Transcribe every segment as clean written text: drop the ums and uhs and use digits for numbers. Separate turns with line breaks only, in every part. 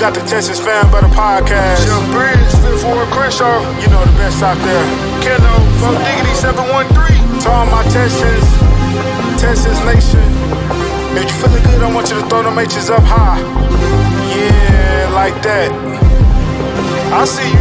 got the Texas Fan Better Podcast.
Chef Bridge, Fifth Ward Crenshaw.
You know the best out there.
Keno, Bo Diggity 713.
To all my Texans Nation. If you feeling good, I want you to throw them H's up high. Yeah, like that. I see you.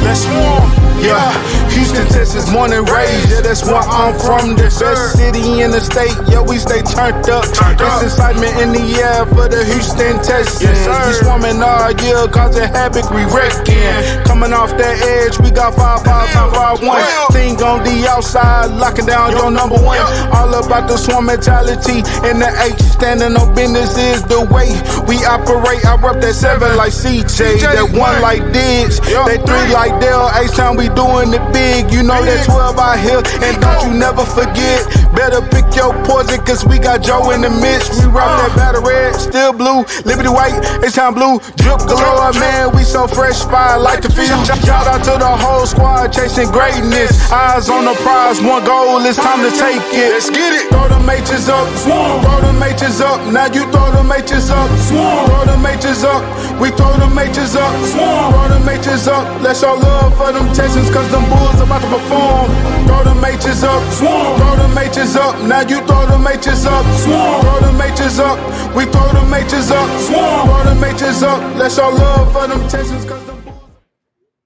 Let's swarm. Yeah, Houston, Texas, born and raised. Yeah, that's where I'm from. The best city in the state. Yeah, we stay turned up. There's excitement in the air for the Houston Texans. We swarming all year, causing havoc, we wrecking. Coming off that edge, we got 5-5-5-5-1. Thing on the outside, locking down your number one. All about the swarm mentality. And the H, standing on business is the way we operate. I rep that 7 like CJ, that 1 like Diggs, that 3 like Dale. H-Town, we doing it big, you know that 12 out here. And don't you never forget, better pick your poison, cause we got Joe in the midst. We rock that battle red, still blue, Liberty white, H-Town blue, drip galore, man, we so fresh, fire like the field. Shout out to the whole squad, chasing greatness. Eyes on the prize, one goal, it's time to take it.
Let's get it.
Throw them H's up, throw them H's up, now you throw them H's up, throw them H's up, we throw them H's up, throw them H's up, let's show love for them Texans, cause them Bulls about to perform. Throw them H's up, throw them H's up, now you throw them H's up, throw them H's up, we throw them H's up, throw them H's up, let's show love for them Texans, cause them Bulls.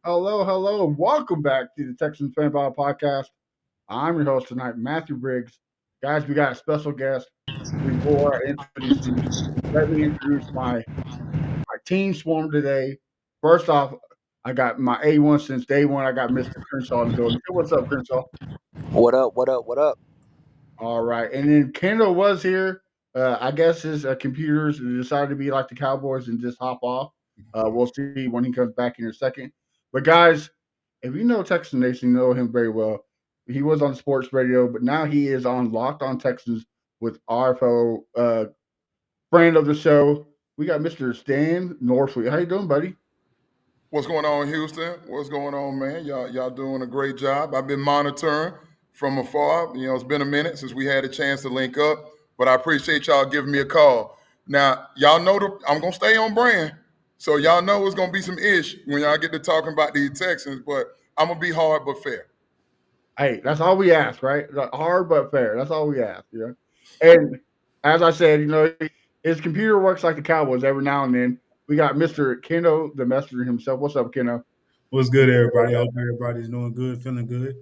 Hello, and welcome back to the Texans Fan Ball Podcast. I'm your host tonight, Matthew Briggs. Guys, we got a special guest. Before I introduce you, let me introduce my team swarm today. First off, I got my A1 since day one. I got Mr. Crenshaw in the building. Hey, what's up, Crenshaw?
What up?
All right. And then Kendall was here. I guess his computers decided to be like the Cowboys and just hop off. We'll see when he comes back in a second. But guys, if you know Texas Nation, you know him very well. He was on sports radio, but now he is on Locked On Texans with our fellow friend of the show. We got Mr. Stan Norfleet. How you doing, buddy?
What's going on, Houston? What's going on, man? Y'all doing a great job. I've been monitoring from afar. You know, it's been a minute since we had a chance to link up, but I appreciate y'all giving me a call. Now, y'all know I'm going to stay on brand, so y'all know it's going to be some ish when y'all get to talking about these Texans, but I'm going to be hard but fair.
Hey, that's all we ask, right? Hard but fair. That's all we ask, you know? And as I said, you know, his computer works like the Cowboys every now and then. We got Mr. Keno, the messenger himself. What's up, Keno?
What's good, everybody? I hope everybody's doing good, feeling good.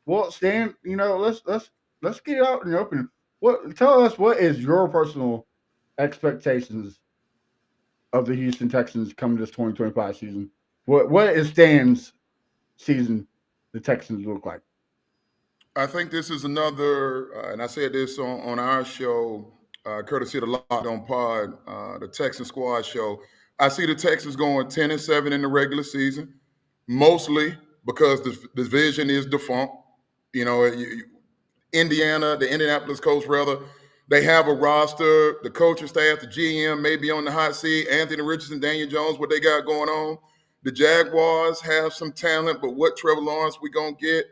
Well, Stan, you know, let's get out in the open. Tell us, what is your personal expectations of the Houston Texans coming this 2025 season? What is Stan's season the Texans look like?
I think this is another, and I said this on our show, courtesy of the Locked On Pod, the Texan Squad show. I see the Texans going 10-7 in the regular season, mostly because the division is defunct. You know, Indiana, the Indianapolis Colts, rather, they have a roster, the coaching staff, the GM may be on the hot seat, Anthony Richardson, Daniel Jones, what they got going on. The Jaguars have some talent, but what Trevor Lawrence we going to get?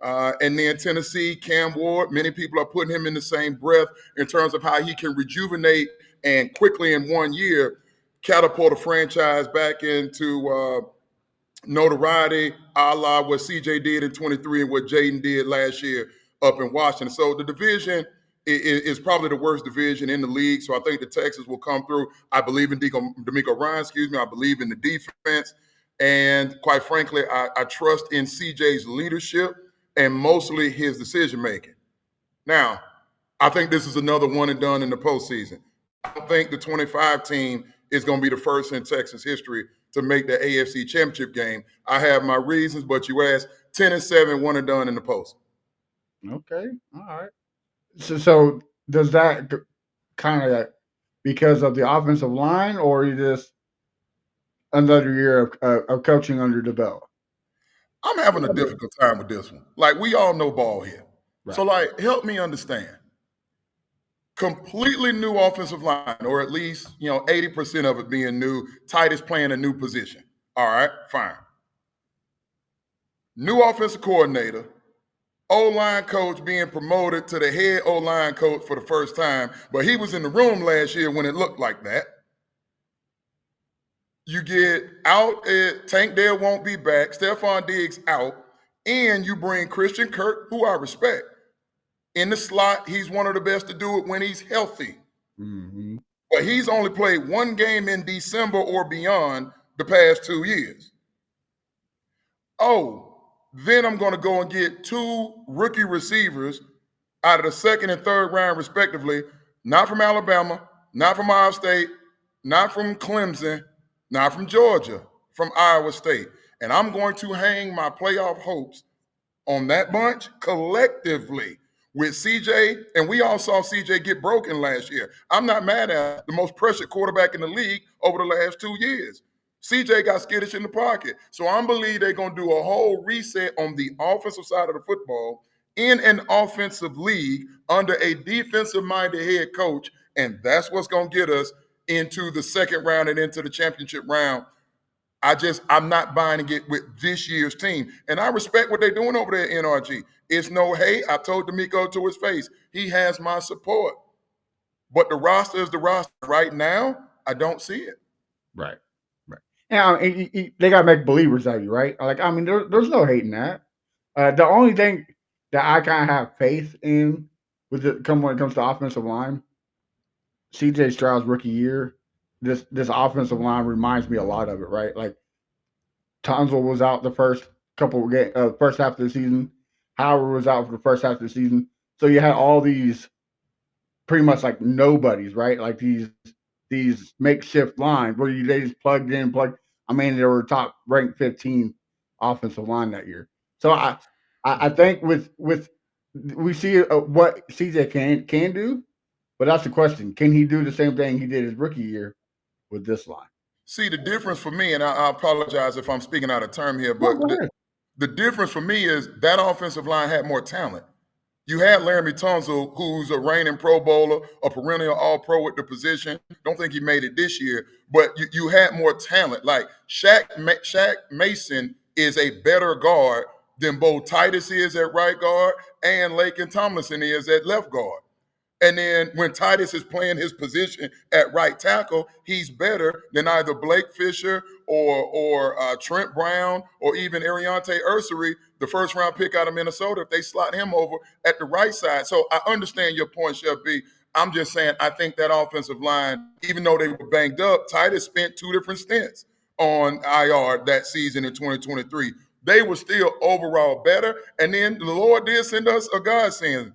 And then Tennessee, Cam Ward, many people are putting him in the same breath in terms of how he can rejuvenate and quickly in 1 year catapult a franchise back into notoriety, a la what CJ did in 23 and what Jaden did last year up in Washington. So the division is probably the worst division in the league. So I think the Texans will come through. I believe in D'Amico Ryan, I believe in the defense. And quite frankly, I trust in CJ's leadership and mostly his decision-making. Now, I think this is another one and done in the postseason. I don't think the 25 team is going to be the first in Texas history to make the AFC Championship game. I have my reasons, but you asked 10-7, one and done in the post.
Okay, all right. So does that kind of because of the offensive line, or is this another year of coaching under the belt?
I'm having a difficult time with this one. Like, we all know ball here. Right. So, like, help me understand. Completely new offensive line, or at least, 80% of it being new. Titus playing a new position. All right, fine. New offensive coordinator, O-line coach being promoted to the head O-line coach for the first time, but he was in the room last year when it looked like that. You get out, Tank Dell won't be back, Stephon Diggs out, and you bring Christian Kirk, who I respect. In the slot, he's one of the best to do it when he's healthy.
Mm-hmm.
But he's only played one game in December or beyond the past 2 years. Oh, then I'm going to go and get two rookie receivers out of the second and third round, respectively, not from Alabama, not from Ohio State, not from Clemson, not from Georgia, from Iowa State. And I'm going to hang my playoff hopes on that bunch collectively with CJ, and we all saw CJ get broken last year. I'm not mad at the most pressured quarterback in the league over the last 2 years. CJ got skittish in the pocket. So I believe they're going to do a whole reset on the offensive side of the football in an offensive league under a defensive-minded head coach, and that's what's going to get us into the second round and into the championship round. I'm not buying it with this year's team. And I respect what they're doing over there at NRG. It's no hate. I told D'Amico to his face, he has my support. But the roster is the roster. Right now, I don't see it.
Right. Yeah, they gotta make believers out of you, right? Like, I mean, there's no hate in that. The only thing that I kind of have faith in when it comes to offensive line, CJ Stroud's rookie year, this offensive line reminds me a lot of it, right? Like Tunzel was out the first half of the season. Howard was out for the first half of the season. So you had all these pretty much like nobodies, right? Like these makeshift lines where they just plugged in, plugged. I mean, they were top ranked 15 offensive line that year. So I think with we see what CJ can do, but that's the question: can he do the same thing he did his rookie year with this line?
See, the difference for me, and I apologize if I'm speaking out of term here,
No,
but
go ahead.
the difference for me is that offensive line had more talent. You had Laramie Tunsil, who's a reigning Pro Bowler, a perennial All-Pro at the position. Don't think he made it this year, but you had more talent. Like Shaq Mason is a better guard than both Titus is at right guard and Lakin Tomlinson is at left guard. And then when Titus is playing his position at right tackle, he's better than either Blake Fisher or Trent Brown or even Ariante Ursery, the first round pick out of Minnesota, if they slot him over at the right side. So I understand your point, Chef B. I'm just saying I think that offensive line, even though they were banged up, Titus spent 2 different stints on IR that season in 2023. They were still overall better. And then the Lord did send us a godsend.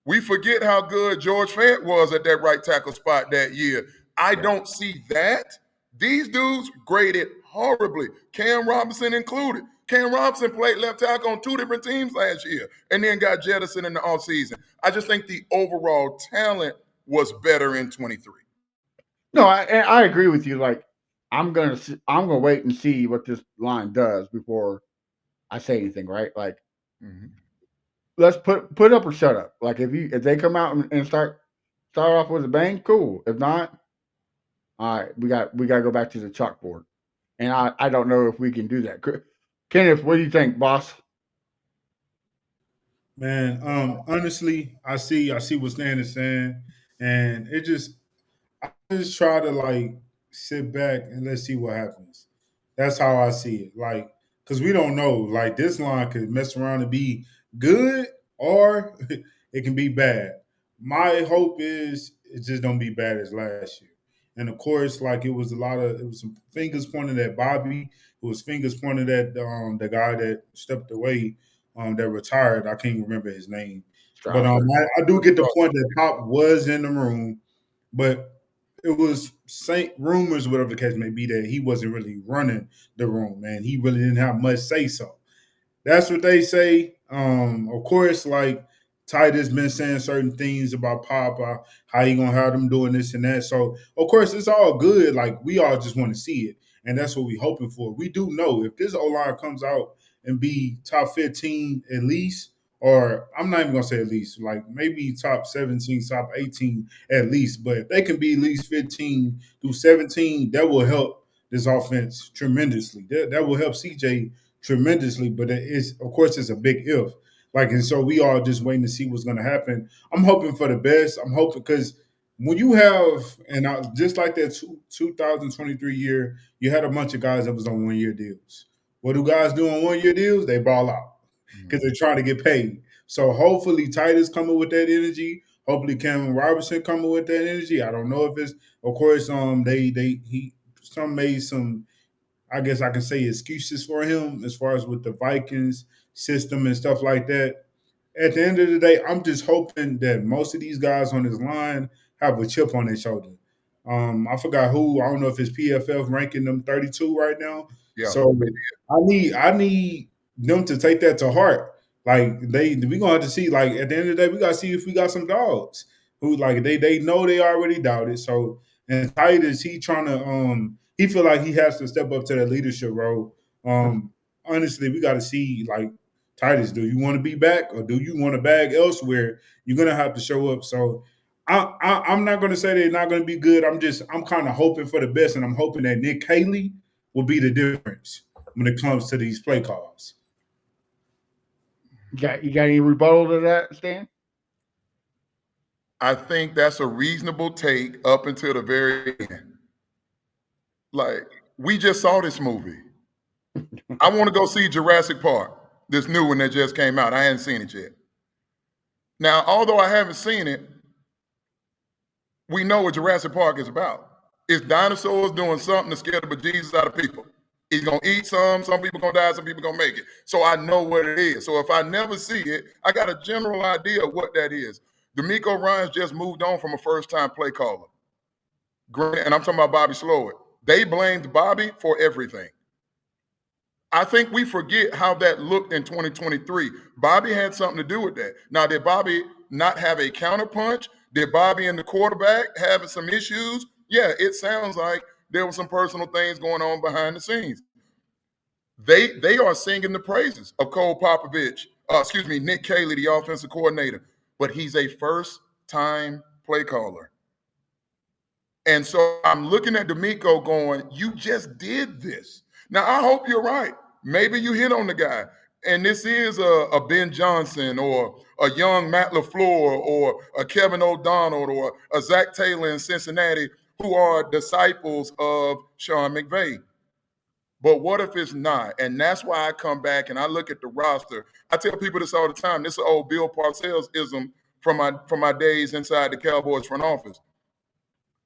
We forget how good George Fant was at that right tackle spot that year. I don't see that. These dudes graded horribly, Cam Robinson included. Cam Robinson played left tackle on 2 different teams last year and then got jettisoned in the offseason. I just think the overall talent was better in 23.
No, I agree with you. Like I'm gonna wait and see what this line does before I say anything, right? Like let's put up or shut up. Like if they come out and start off with a bang, cool. If not, all right, we got to go back to the chalkboard. And I don't know if we can do that. Kenneth, what do you think, boss?
Man, honestly, I see what Stan is saying, and I just try to like sit back and let's see what happens. That's how I see it. Like, because we don't know. Like, this line could mess around and be good, or it can be bad. My hope is it just don't be bad as last year. And of course, like it was some fingers pointed at Bobby. It was fingers pointed at the guy that stepped away, that retired. I can't remember his name, but
Strasser.
I do get the point that Pop was in the room, but it was rumors, whatever the case may be, that he wasn't really running the room, man. He really didn't have much say so. That's what they say. Of course, like Titus been saying certain things about Papa, how he gonna have them doing this and that. So of course it's all good. Like we all just want to see it, and that's what we hoping for. We do know if this O line comes out and be top 15 at least, or I'm not even gonna say at least, like maybe top 17, top 18 at least. But if they can be at least 15 through 17, that will help this offense tremendously. That will help CJ tremendously, but it's of course it's a big if. Like, and so we all just waiting to see what's going to happen. I'm hoping for the best. I'm hoping because when you have, and just like that 2023 year, you had a bunch of guys that was on 1 year deals. What do guys do on 1 year deals? They ball out because they're trying to get paid. So hopefully Titus coming with that energy. Hopefully Cameron Robertson coming with that energy. I don't know if it's, of course, he some made some, I guess I can say, excuses for him as far as with the Vikings system and stuff like that. At the end of the day, I'm just hoping that most of these guys on this line have a chip on their shoulder. I forgot who. I don't know if it's PFF ranking them 32 right now.
Yeah.
So I need them to take that to heart. Like we gonna have to see. Like at the end of the day, we gotta see if we got some dogs who like they know they already doubted. So and Titus, he trying to he feel like he has to step up to that leadership role. Honestly, we got to see like Titus, do you want to be back or do you want to bag elsewhere? You're gonna have to show up. So I'm not gonna say they're not gonna be good. I'm kind of hoping for the best, and I'm hoping that Nick Haley will be the difference when it comes to these play calls.
You got any rebuttal to that, Stan?
I think that's a reasonable take up until the very end. Like, we just saw this movie. I want to go see Jurassic Park, this new one that just came out. I hadn't seen it yet. Now, although I haven't seen it, we know what Jurassic Park is about. It's dinosaurs doing something to scare the bejesus out of people. He's gonna eat some people gonna die, some people gonna make it. So I know what it is. So if I never see it, I got a general idea of what that is. D'Amico Ryans just moved on from a first-time play caller. And I'm talking about Bobby Slowett. They blamed Bobby for everything. I think we forget how that looked in 2023. Bobby had something to do with that. Now, did Bobby not have a counterpunch? Did Bobby and the quarterback having some issues? Yeah, it sounds like there were some personal things going on behind the scenes. They are singing the praises of Nick Caley, the offensive coordinator, but he's a first-time play caller. And so I'm looking at D'Amico going, you just did this. Now, I hope you're right. Maybe you hit on the guy. And this is a Ben Johnson or a young Matt LaFleur or a Kevin O'Donnell or a Zach Taylor in Cincinnati who are disciples of Sean McVay. But what if it's not? And that's why I come back and I look at the roster. I tell people this all the time. This is an old Bill Parcells-ism from my days inside the Cowboys front office.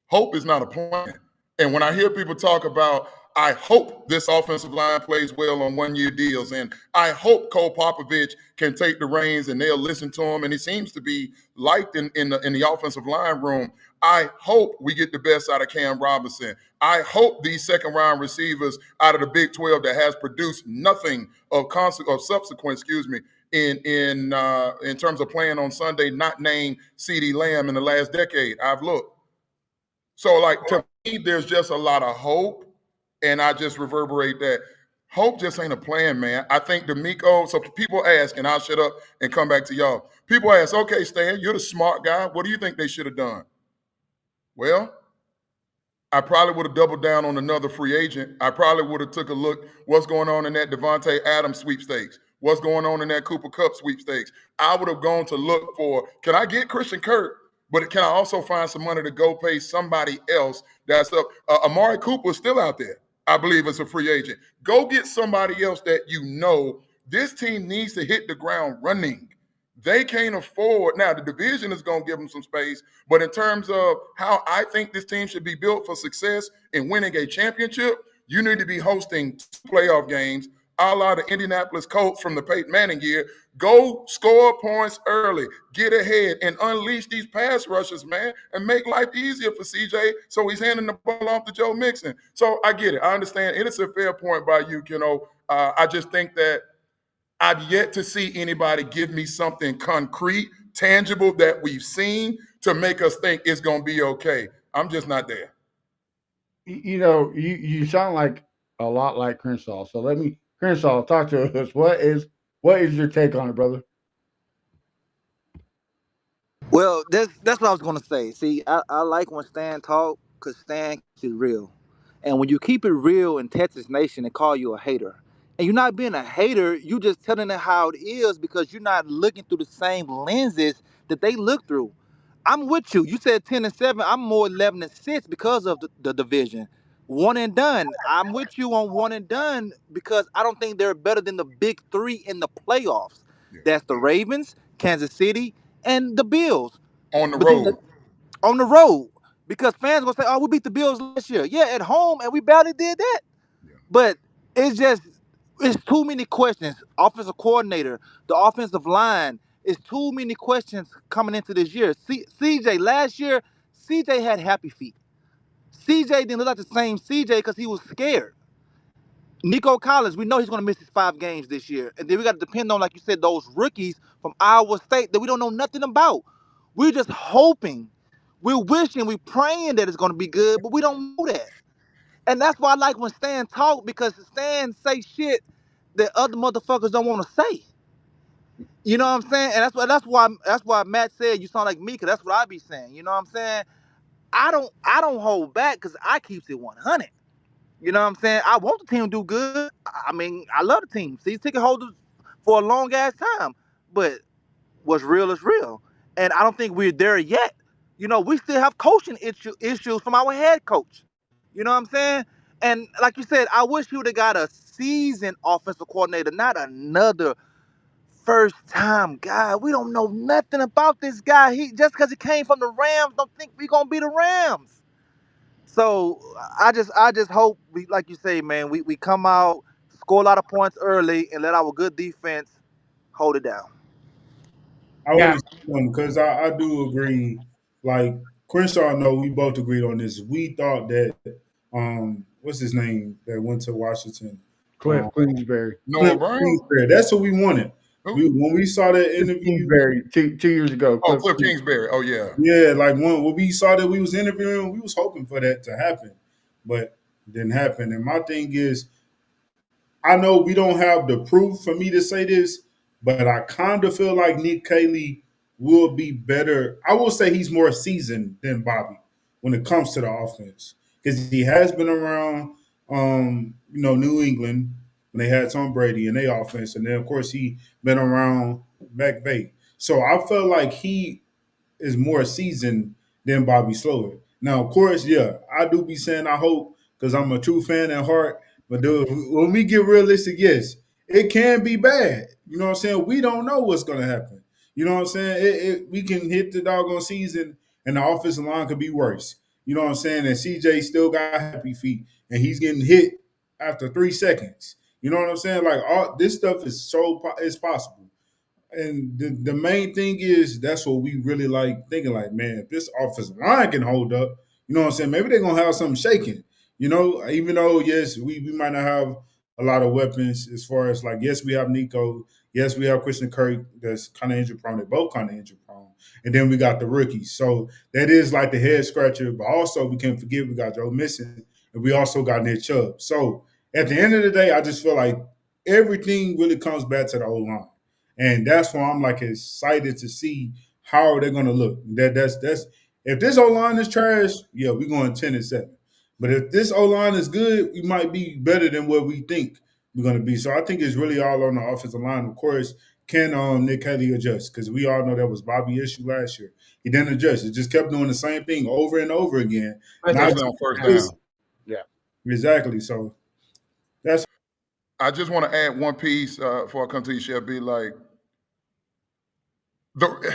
Hope is not a plan. And when I hear people talk about, I hope this offensive line plays well on 1 year deals, and I hope Cole Popovich can take the reins and they'll listen to him, and he seems to be liked in the offensive line room. I hope we get the best out of Cam Robinson. I hope these second-round receivers out of the Big 12 that has produced nothing of subsequent, in terms of playing on Sunday, not named CeeDee Lamb in the last decade. I've looked. So, like, to me, there's just a lot of hope, and I just reverberate that. Hope just ain't a plan, man. I think D'Amico, so people ask, and I'll shut up and come back to y'all. People ask, okay, Stan, you're the smart guy. What do you think they should have done? Well, I probably would have doubled down on another free agent. I probably would have took a look what's going on in that Devontae Adams sweepstakes, what's going on in that Cooper Kupp sweepstakes. I would have gone to look for, can I get Christian Kirk? But can I also find some money to go pay somebody else that's up? Amari Cooper is still out there. I believe it's a free agent. Go get somebody else that you know. This team needs to hit the ground running. They can't afford. Now, the division is going to give them some space, but in terms of how I think this team should be built for success in winning a championship, you need to be hosting playoff games, a la the Indianapolis Colts from the Peyton Manning year. Go score points early, get ahead, and unleash these pass rushers, man, and make life easier for CJ so he's handing the ball off to Joe Mixon. So I get it. I understand. It is a fair point by you, Keno. I just think that I've yet to see anybody give me something concrete, tangible that we've seen to make us think it's going to be okay. I'm just not there.
You sound like a lot like Crenshaw. So Crenshaw, talk to us. What is your take on it, brother?
Well, that's what I was gonna say. See, I like when Stan talk because Stan keeps it real, and when you keep it real in Texas Nation, they call you a hater. And you're not being a hater. You just telling it how it is because you're not looking through the same lenses that they look through. I'm with you. You said 10-7. I'm more 11-6 because of the division. One and done. I'm with you on one and done because I don't think they're better than the big three in the playoffs.
Yeah.
That's the Ravens, Kansas City, and the Bills.
On the
But then
road.
on the road, because fans gonna say, "Oh, we beat the Bills last year." Yeah, at home, and we barely did that.
Yeah.
But it's just it's too many questions. Offensive coordinator, the offensive line. It's too many questions coming into this year. CJ last year, CJ had happy feet. CJ didn't look like the same CJ because he was scared. Nico Collins, we know he's going to miss his 5 games this year, and then we got to depend on, like you said, those rookies from Iowa State that we don't know nothing about. We're just hoping, we're wishing, we're praying that it's going to be good, but we don't know that. And that's why I like when Stan talk because Stan say shit that other motherfuckers don't want to say. You know what I'm saying? And that's why Matt said you sound like me because that's what I be saying. You know what I'm saying? I don't hold back because I keeps it 100. You know what I'm saying? I want the team to do good. I mean, I love the team. See, ticket holders for a long ass time. But what's real is real. And I don't think we're there yet. You know, we still have coaching issues from our head coach. You know what I'm saying? And like you said, I wish he would have got a seasoned offensive coordinator, not another first time guy. We don't know nothing about this guy. He just because he came from the Rams, don't think we gonna be the Rams. So I just hope we, like you say, man, we come out, score a lot of points early, and let our good defense hold it down.
I
Yeah,
want to see them because I do agree. Like Crenshaw, no, we both agreed on this. We thought that what's his name that went to Washington,
Cliff
um,
Queensberry.
Noah
Cliff
Brown?
Kingsbury. That's what we wanted.
Who?
We when we saw that
Cliff
interview,
Kingsbury 2 years ago.
Oh,
Cliff
Cliff
King-
Kingsbury. Oh, yeah.
yeah, like when we saw that we was interviewing, we was hoping for that to happen, but it didn't happen. And my thing is, I know we don't have the proof for me to say this, but I kind of feel like Nick Caley will be better. I will say he's more seasoned than Bobby when it comes to the offense because he has been around, New England when they had Tom Brady and their offense, and then of course he been around McVay. So I felt like he is more seasoned than Bobby Slower. Now, of course, yeah, I do be saying I hope because I'm a true fan at heart. But dude, when we get realistic, yes, it can be bad. You know what I'm saying? We don't know what's going to happen. You know what I'm saying? We can hit the doggone season and the offensive line could be worse. You know what I'm saying? And CJ still got happy feet and he's getting hit after 3 seconds. You know what I'm saying? Like all this stuff is it's possible. And the main thing is that's what we really like thinking like, man, if this offensive line can hold up, you know what I'm saying? Maybe they're gonna have something shaking. Even though yes, we might not have a lot of weapons as far as like, yes, we have Nico, yes, we have Christian Kirk that's kind of injury prone. They're both kind of injury prone. And then we got the rookies. So that is like the head scratcher, but also we can't forget we got Joe Missing and we also got Nick Chubb. So at the end of the day, I just feel like everything really comes back to the O line. And that's why I'm like excited to see how they're gonna look. That's if this O line is trash, yeah, we're going 10-7. But if this O line is good, we might be better than what we think we're gonna be. So I think it's really all on the offensive line. Of course, can Nick Kelly adjust? Because we all know that was Bobby's issue last year. He didn't adjust. It just kept doing the same thing over and over again. Not
Especially on first down.
Yeah.
exactly. So that's
I just want to add one piece before I come to you, Shelby. Like, the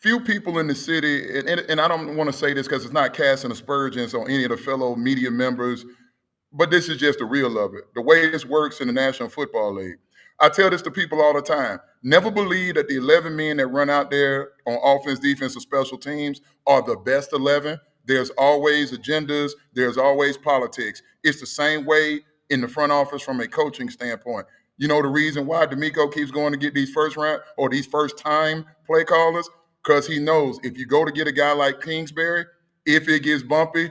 few people in the city, and I don't want to say this because it's not casting aspersions on any of the fellow media members, but this is just the real of it. The way this works in the National Football League. I tell this to people all the time. Never believe that the 11 men that run out there on offense, defense, or special teams are the best 11. There's always agendas. There's always politics. It's the same way in the front office from a coaching standpoint. You know the reason why D'Amico keeps going to get these first round or these first time play callers? Because he knows if you go to get a guy like Kingsbury, if it gets bumpy,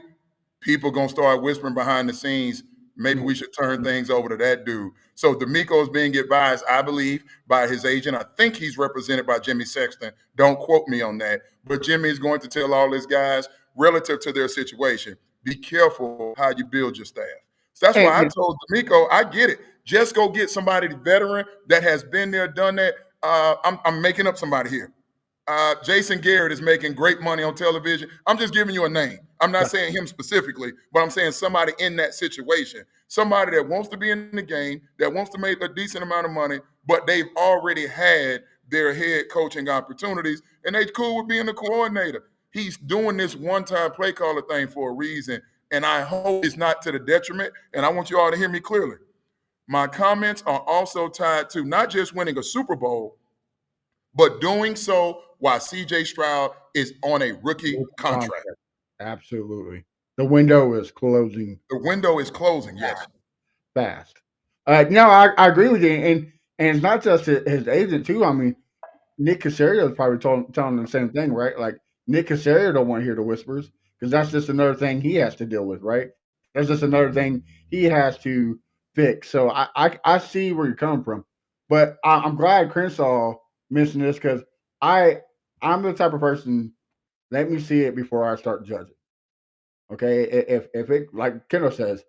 people gonna start whispering behind the scenes, maybe we should turn things over to that dude. So D'Amico is being advised, I believe, by his agent. I think he's represented by Jimmy Sexton. Don't quote me on that. But Jimmy is going to tell all his guys relative to their situation, be careful how you build your staff. So that's why I told D'Amico, I get it. Just go get somebody veteran that has been there, done that. I'm making up somebody here. Jason Garrett is making great money on television. I'm just giving you a name. I'm not saying him specifically, but I'm saying somebody in that situation. Somebody that wants to be in the game, that wants to make a decent amount of money, but they've already had their head coaching opportunities, and they cool with being a coordinator. He's doing this one-time play caller thing for a reason, and I hope it's not to the detriment, and I want you all to hear me clearly. My comments are also tied to not just winning a Super Bowl, but doing so while CJ Stroud is on a rookie contract.
Absolutely. The window is closing
The window is closing, yes.
fast. No, I agree with you, and it's not just his agent too. I mean, Nick Casario is probably telling him the same thing, right? Like Nick Casario don't want to hear the whispers because that's just another thing he has to deal with, right? That's just another thing he has to fix. So I see where you're coming from, but I'm glad Crenshaw mentioned this because I'm the type of person. Let me see it before I start judging. Okay, if it like Kendall says,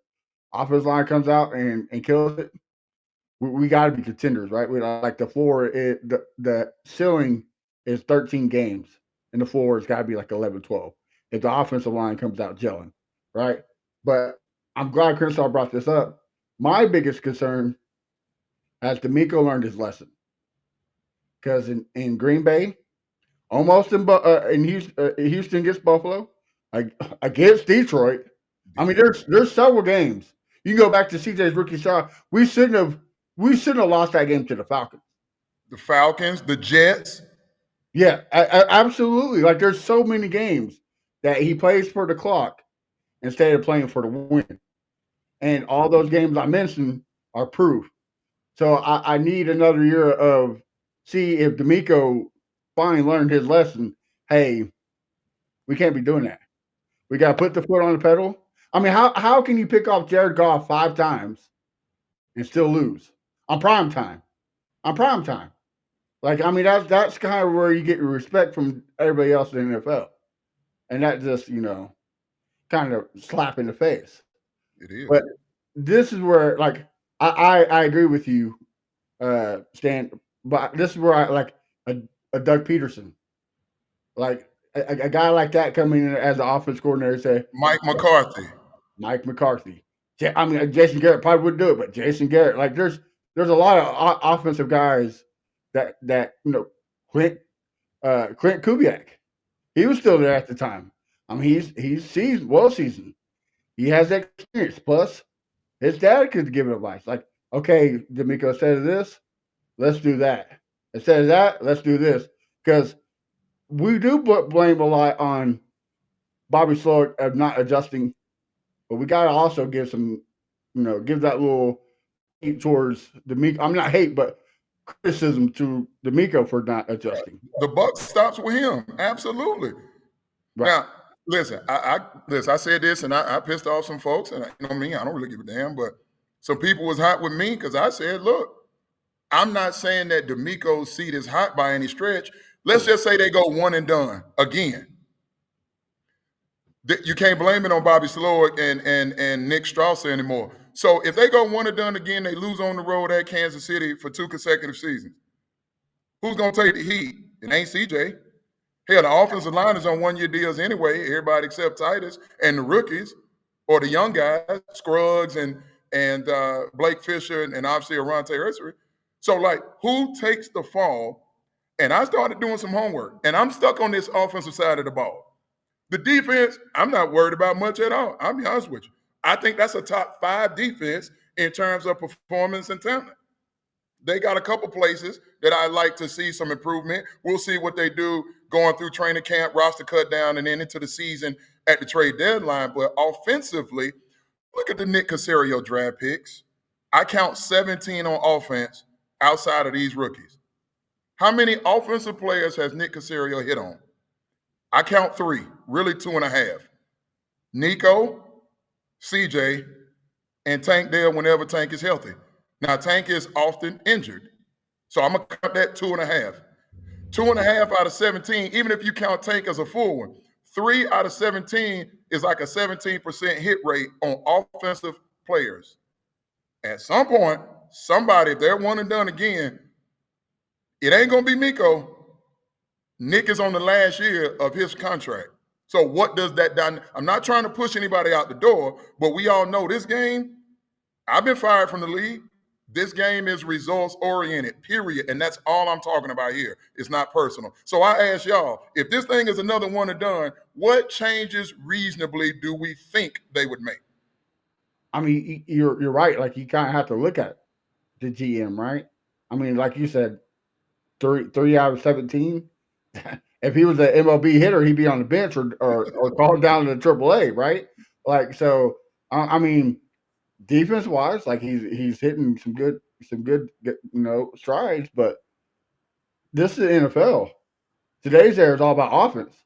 offensive line comes out and kills it, we got to be contenders, right? We like the floor. The ceiling is 13 games, and the floor has got to be like 11, 12. If the offensive line comes out gelling, right? But I'm glad Crenshaw brought this up. My biggest concern has D'Amico learned his lesson because in Green Bay, almost in Houston against Buffalo, against Detroit. I mean, there's several games. You can go back to CJ's rookie shot. We shouldn't have lost that game to the Falcons.
The Falcons, the Jets.
Yeah, absolutely. Like there's so many games that he plays for the clock instead of playing for the win, and all those games I mentioned are proof. So I need another year of see if D'Amico finally learned his lesson. Hey, we can't be doing that. We got to put the foot on the pedal. I mean, how can you pick off Jared Goff 5 times and still lose on prime time? On prime time, like I mean, that's kind of where you get your respect from everybody else in the NFL, and that just kind of slap in the face.
It is.
But this is where like I agree with you, Stan. But this is where I like a Doug Peterson, like a guy like that coming in as an offense coordinator, say
Mike McCarthy.
Mike McCarthy. I mean, Jason Garrett probably wouldn't do it, but Jason Garrett, like, there's a lot of offensive guys that Clint Kubiak. He was still there at the time. I mean, he's seasoned. He has experience. Plus, his dad could give advice. Like, okay, D'Amico, instead of this, let's do that. Instead of that, let's do this. Because we do blame a lot on Bobby Slowick of not adjusting, but we got to also give some, give that little hate towards D'Amico. I'm not hate, but criticism to D'Amico for not adjusting.
The buck stops with him. Absolutely.
Right.
Now, listen, I said this and I pissed off some folks, and you know me, I don't really give a damn, but some people was hot with me because I said, look, I'm not saying that D'Amico's seat is hot by any stretch. Let's just say they go one and done again. You can't blame it on Bobby Slowick and Nick Strauss anymore. So if they go one and done again, they lose on the road at Kansas City for 2 consecutive seasons. Who's going to take the heat? It ain't CJ. Hell, the offensive line is on 1-year deals anyway, everybody except Titus and the rookies or the young guys, Scruggs and Blake Fisher and obviously Arante Ursery. So, like, who takes the fall? And I started doing some homework, and I'm stuck on this offensive side of the ball. The defense, I'm not worried about much at all. I'll be honest with you. I think that's a top 5 defense in terms of performance and talent. They got a couple places that I'd like to see some improvement. We'll see what they do going through training camp, roster cut down, and then into the season at the trade deadline. But offensively, look at the Nick Casario draft picks. I count 17 on offense outside of these rookies. How many offensive players has Nick Casario hit on? I count 3, really 2.5. Nico, CJ, and Tank Dell whenever Tank is healthy. Now, Tank is often injured. So I'm going to count that 2.5. 2.5 out of 17, even if you count Tank as a full one, 3 out of 17 is like a 17% hit rate on offensive players. At some point, somebody, if they're one and done again, it ain't going to be Miko. Nick is on the last year of his contract. So what does that? I'm not trying to push anybody out the door, but we all know this game. I've been fired from the league. This game is results oriented, period. And that's all I'm talking about here. It's not personal. So I ask y'all, if this thing is another one and done, what changes reasonably do we think they would make?
I mean, you're right. Like you kind of have to look at the GM, right? I mean, like you said, three out of 17. If he was an MLB hitter, he'd be on the bench or called down to the AAA, right? Like so. I mean, defense wise, like he's hitting some good strides, but this is the NFL. Today's era is all about offense.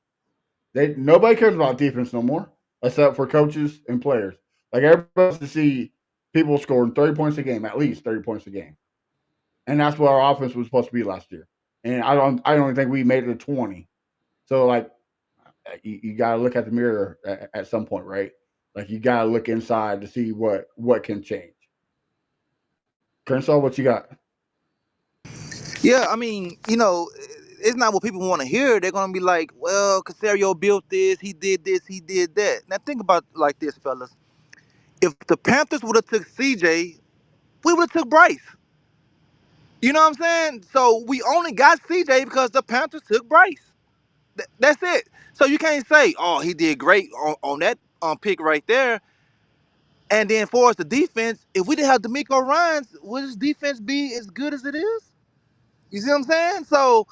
Nobody cares about defense no more, except for coaches and players. Like everybody wants to see people scoring 30 points a game, at least 30 points a game, and that's what our offense was supposed to be last year. And I don't think we made it to 20. So like, you got to look at the mirror at some point, right? Like you got to look inside to see what can change. Crenshaw, what you got?
Yeah, I mean, it's not what people want to hear. They're gonna be like, "Well, Casario built this, he did that." Now think about it like this, fellas. If the Panthers would have took CJ, we would have took Bryce. You know what I'm saying? So we only got CJ because the Panthers took Bryce. That's it. So you can't say, "Oh, he did great on that pick right there." And then for us, the defense, if we didn't have D'Amico Ryans, would his defense be as good as it is? You see what I'm saying? So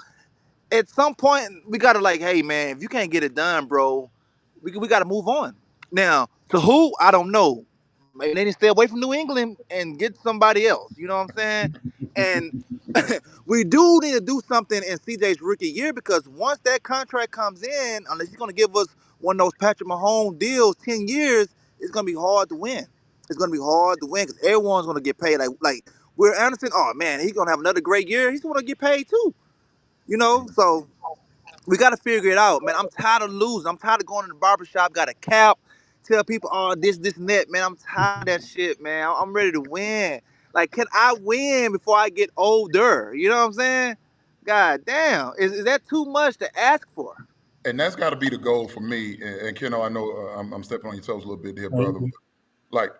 at some point we gotta like, hey man, if you can't get it done, bro, we gotta move on. Now, to who, I don't know. Maybe they need to stay away from New England and get somebody else. You know what I'm saying? And we do need to do something in CJ's rookie year because once that contract comes in, unless he's gonna give us one of those Patrick Mahomes deals, 10 years, it's gonna be hard to win. It's gonna be hard to win because everyone's gonna get paid. Like Will Anderson, oh man, he's gonna have another great year. He's gonna get paid too. So we got to figure it out, man. I'm tired of losing. I'm tired of going to the barbershop, got a cap, tell people, oh, this, and that. Man, I'm tired of that shit, man. I'm ready to win. Like, can I win before I get older? You know what I'm saying? God damn. Is that too much to ask for?
And that's got to be the goal for me. And Keno, I know I'm stepping on your toes a little bit there, brother. Like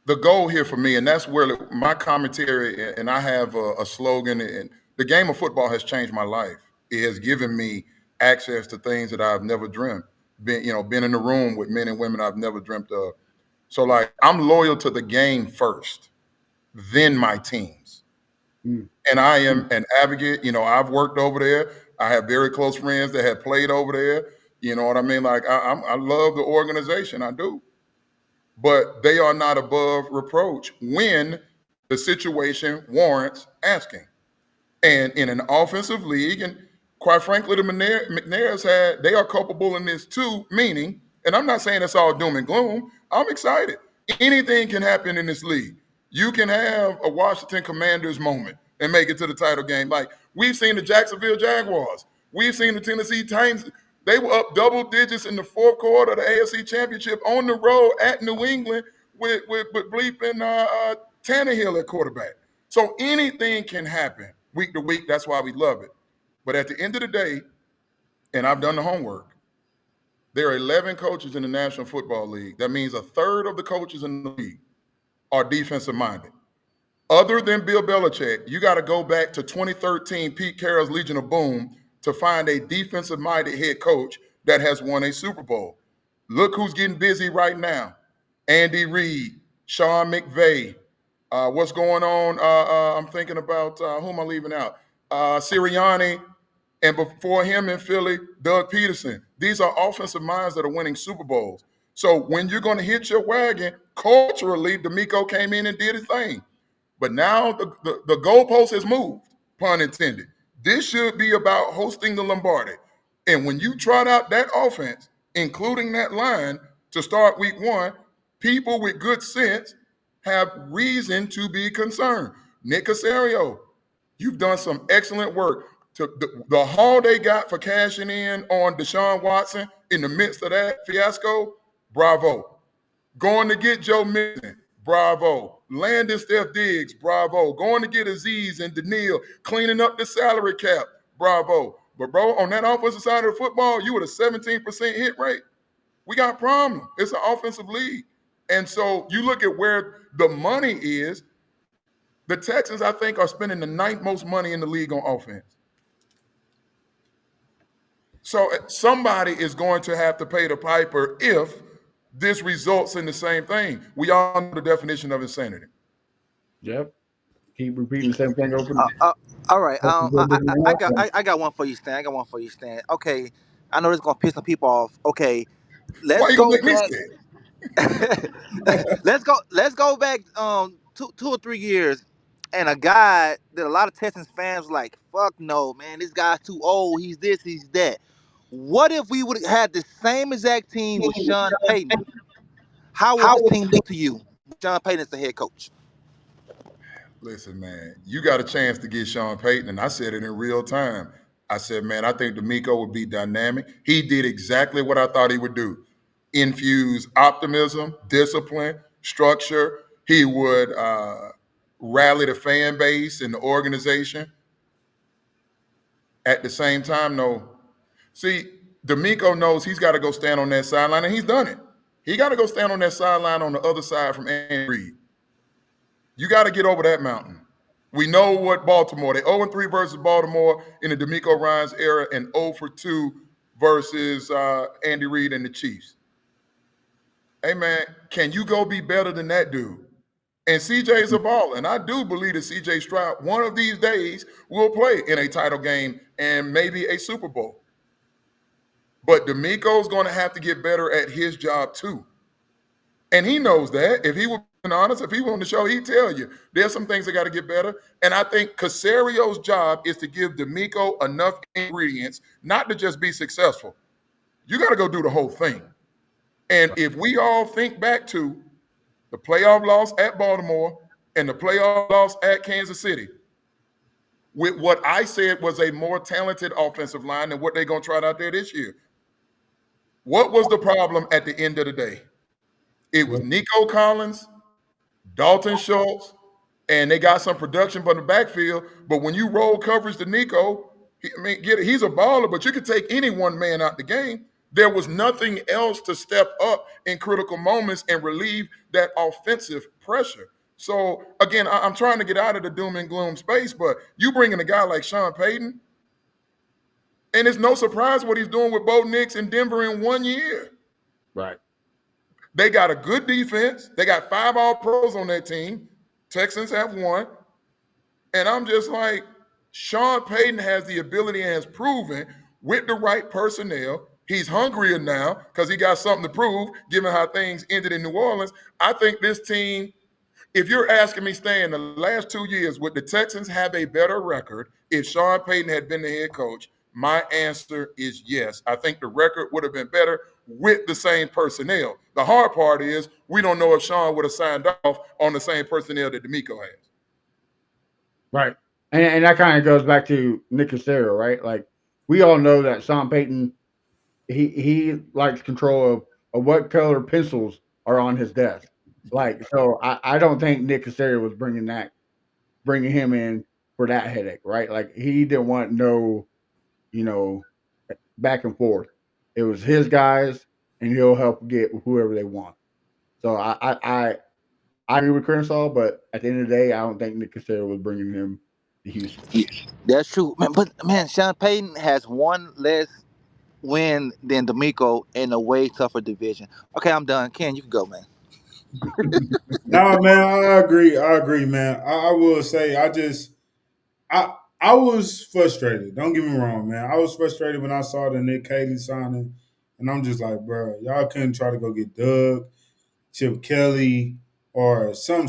the goal here for me, and that's where my commentary, and I have a slogan, and the game of football has changed my life. It has given me access to things that I've never dreamt. Been in the room with men and women I've never dreamt of. So like I'm loyal to the game first, then my teams. And I am an advocate. I've worked over there. I have very close friends that have played over there. You know what I mean? Like I love the organization. I do. But they are not above reproach when the situation warrants asking. And in an offensive league, and quite frankly, the McNairs they are culpable in this too, meaning, and I'm not saying it's all doom and gloom. I'm excited. Anything can happen in this league. You can have a Washington Commanders moment and make it to the title game. Like we've seen the Jacksonville Jaguars. We've seen the Tennessee Titans. They were up double digits in the fourth quarter of the AFC Championship on the road at New England with bleeping Tannehill at quarterback. So anything can happen week to week. That's why we love it. But at the end of the day, and I've done the homework, there are 11 coaches in the National Football League. That means a third of the coaches in the league are defensive minded. Other than Bill Belichick, you got to go back to 2013, Pete Carroll's Legion of Boom, to find a defensive-minded head coach that has won a Super Bowl. Look who's getting busy right now. Andy Reid, Sean McVay. What's going on? I'm thinking about who am I leaving out? Sirianni, and before him in Philly, Doug Peterson. These are offensive minds that are winning Super Bowls. So when you're going to hit your wagon, culturally, D'Amico came in and did his thing. But now the goalpost has moved, pun intended. This should be about hosting the Lombardi. And when you trot out that offense, including that line, to start week one, people with good sense have reason to be concerned. Nick Casario, you've done some excellent work. The haul they got for cashing in on Deshaun Watson in the midst of that fiasco, bravo. Going to get Joe Mixon, bravo. Landon Steph Diggs, bravo. Going to get Aziz and Daniil, cleaning up the salary cap, bravo. But bro, on that offensive side of the football, you with a 17% hit rate. We got a problem. It's an offensive league. And so you look at where the money is, the Texans, I think, are spending the ninth most money in the league on offense. So somebody is going to have to pay the piper if this results in the same thing. We all know the definition of insanity.
Yep. Keep repeating the same thing over.
Uh, uh, all right.
Over a different outcome.
I got one for you, Stan. I got one for you, Stan. Okay, I know this is gonna piss some people off. Okay,
Why
let's
you gonna
go
make me
back.
scared?
Let's go back 2 or 3 years, and a guy that a lot of Texans fans were like, fuck no, man, this guy's too old. He's this, he's that. What if we would have had the same exact team with Sean Payton? How would this team look to you? Sean Payton is the head coach.
Listen, man, you got a chance to get Sean Payton, and I said it in real time. I said, man, I think D'Amico would be dynamic. He did exactly what I thought he would do: infuse optimism, discipline, structure. He would rally the fan base and the organization. At the same time, though, see, D'Amico knows he's got to go stand on that sideline, and he's done it. He got to go stand on that sideline on the other side from Andy Reid. You got to get over that mountain. We know what Baltimore, they 0-3 versus Baltimore in the D'Amico Ryans era and 0-2 versus Andy Reid and the Chiefs. Hey, man, can you go be better than that dude? And CJ's a baller, and I do believe that CJ Stroud one of these days will play in a title game and maybe a Super Bowl. But D'Amico's going to have to get better at his job too. And he knows that. If he were honest, if he were on the show, he'd tell you there's some things that got to get better. And I think Casario's job is to give D'Amico enough ingredients not to just be successful. You got to go do the whole thing. And if we all think back to the playoff loss at Baltimore and the playoff loss at Kansas City, with what I said was a more talented offensive line than what they're going to try out there this year. What was the problem at the end of the day? It was Nico Collins, Dalton Schultz, and they got some production from the backfield. But when you roll coverage to Nico, he's a baller, but you could take any one man out the game. There was nothing else to step up in critical moments and relieve that offensive pressure. So, again, I'm trying to get out of the doom and gloom space, but you bring in a guy like Sean Payton, and it's no surprise what he's doing with Bo Nix in Denver in 1 year.
Right.
They got a good defense. They got 5 All-Pros on their team. Texans have 1. And I'm just like, Sean Payton has the ability and has proven with the right personnel. He's hungrier now because he got something to prove, given how things ended in New Orleans. I think this team, if you're asking me, Stan, the last 2 years, would the Texans have a better record if Sean Payton had been the head coach? My answer is yes. I think the record would have been better with the same personnel. The hard part is we don't know if Sean would have signed off on the same personnel that D'Amico has.
Right. And that kind of goes back to Nick Casario, right? Like we all know that Sean Payton, he likes control of what color pencils are on his desk. Like, so I don't think Nick Casario was bringing him in for that headache, right? Like he didn't want no, you know, back and forth. It was his guys, and he'll help get whoever they want. So I agree with Crenshaw, but at the end of the day, I don't think Nick Casario was bringing him to Houston.
That's true, man. But man, Sean Payton has one less win than D'Amico in a way tougher division. Okay, I'm done. Ken, you can go, man.
No, man, I agree. I agree, man. I will say, I was frustrated. Don't get me wrong, man. I was frustrated when I saw the Nick Cayley signing, and I'm just like, bro, y'all couldn't try to go get Doug, Chip Kelly, or some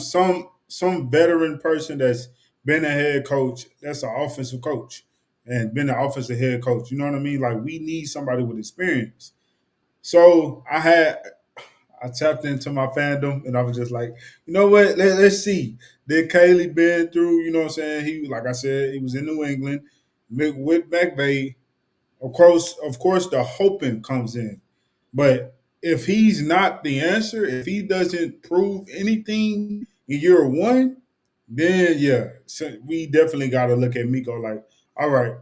veteran person that's been a head coach, that's an offensive coach, and been an offensive head coach. You know what I mean? Like we need somebody with experience. So I tapped into my fandom and I was just like, you know what? Let's see. Did Cayley been through, you know what I'm saying? He, like I said, he was in New England with McVay. Of course, the hoping comes in. But if he's not the answer, if he doesn't prove anything in year 1, then yeah, so we definitely got to look at Miko like, all right,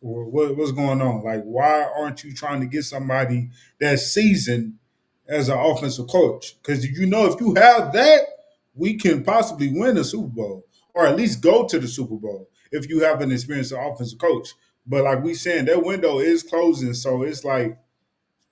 What's going on? Like, why aren't you trying to get somebody that's seasoned as an offensive coach? Because if you have that, we can possibly win a Super Bowl or at least go to the Super Bowl if you have an experienced offensive coach. But like we saying, that window is closing, so it's like,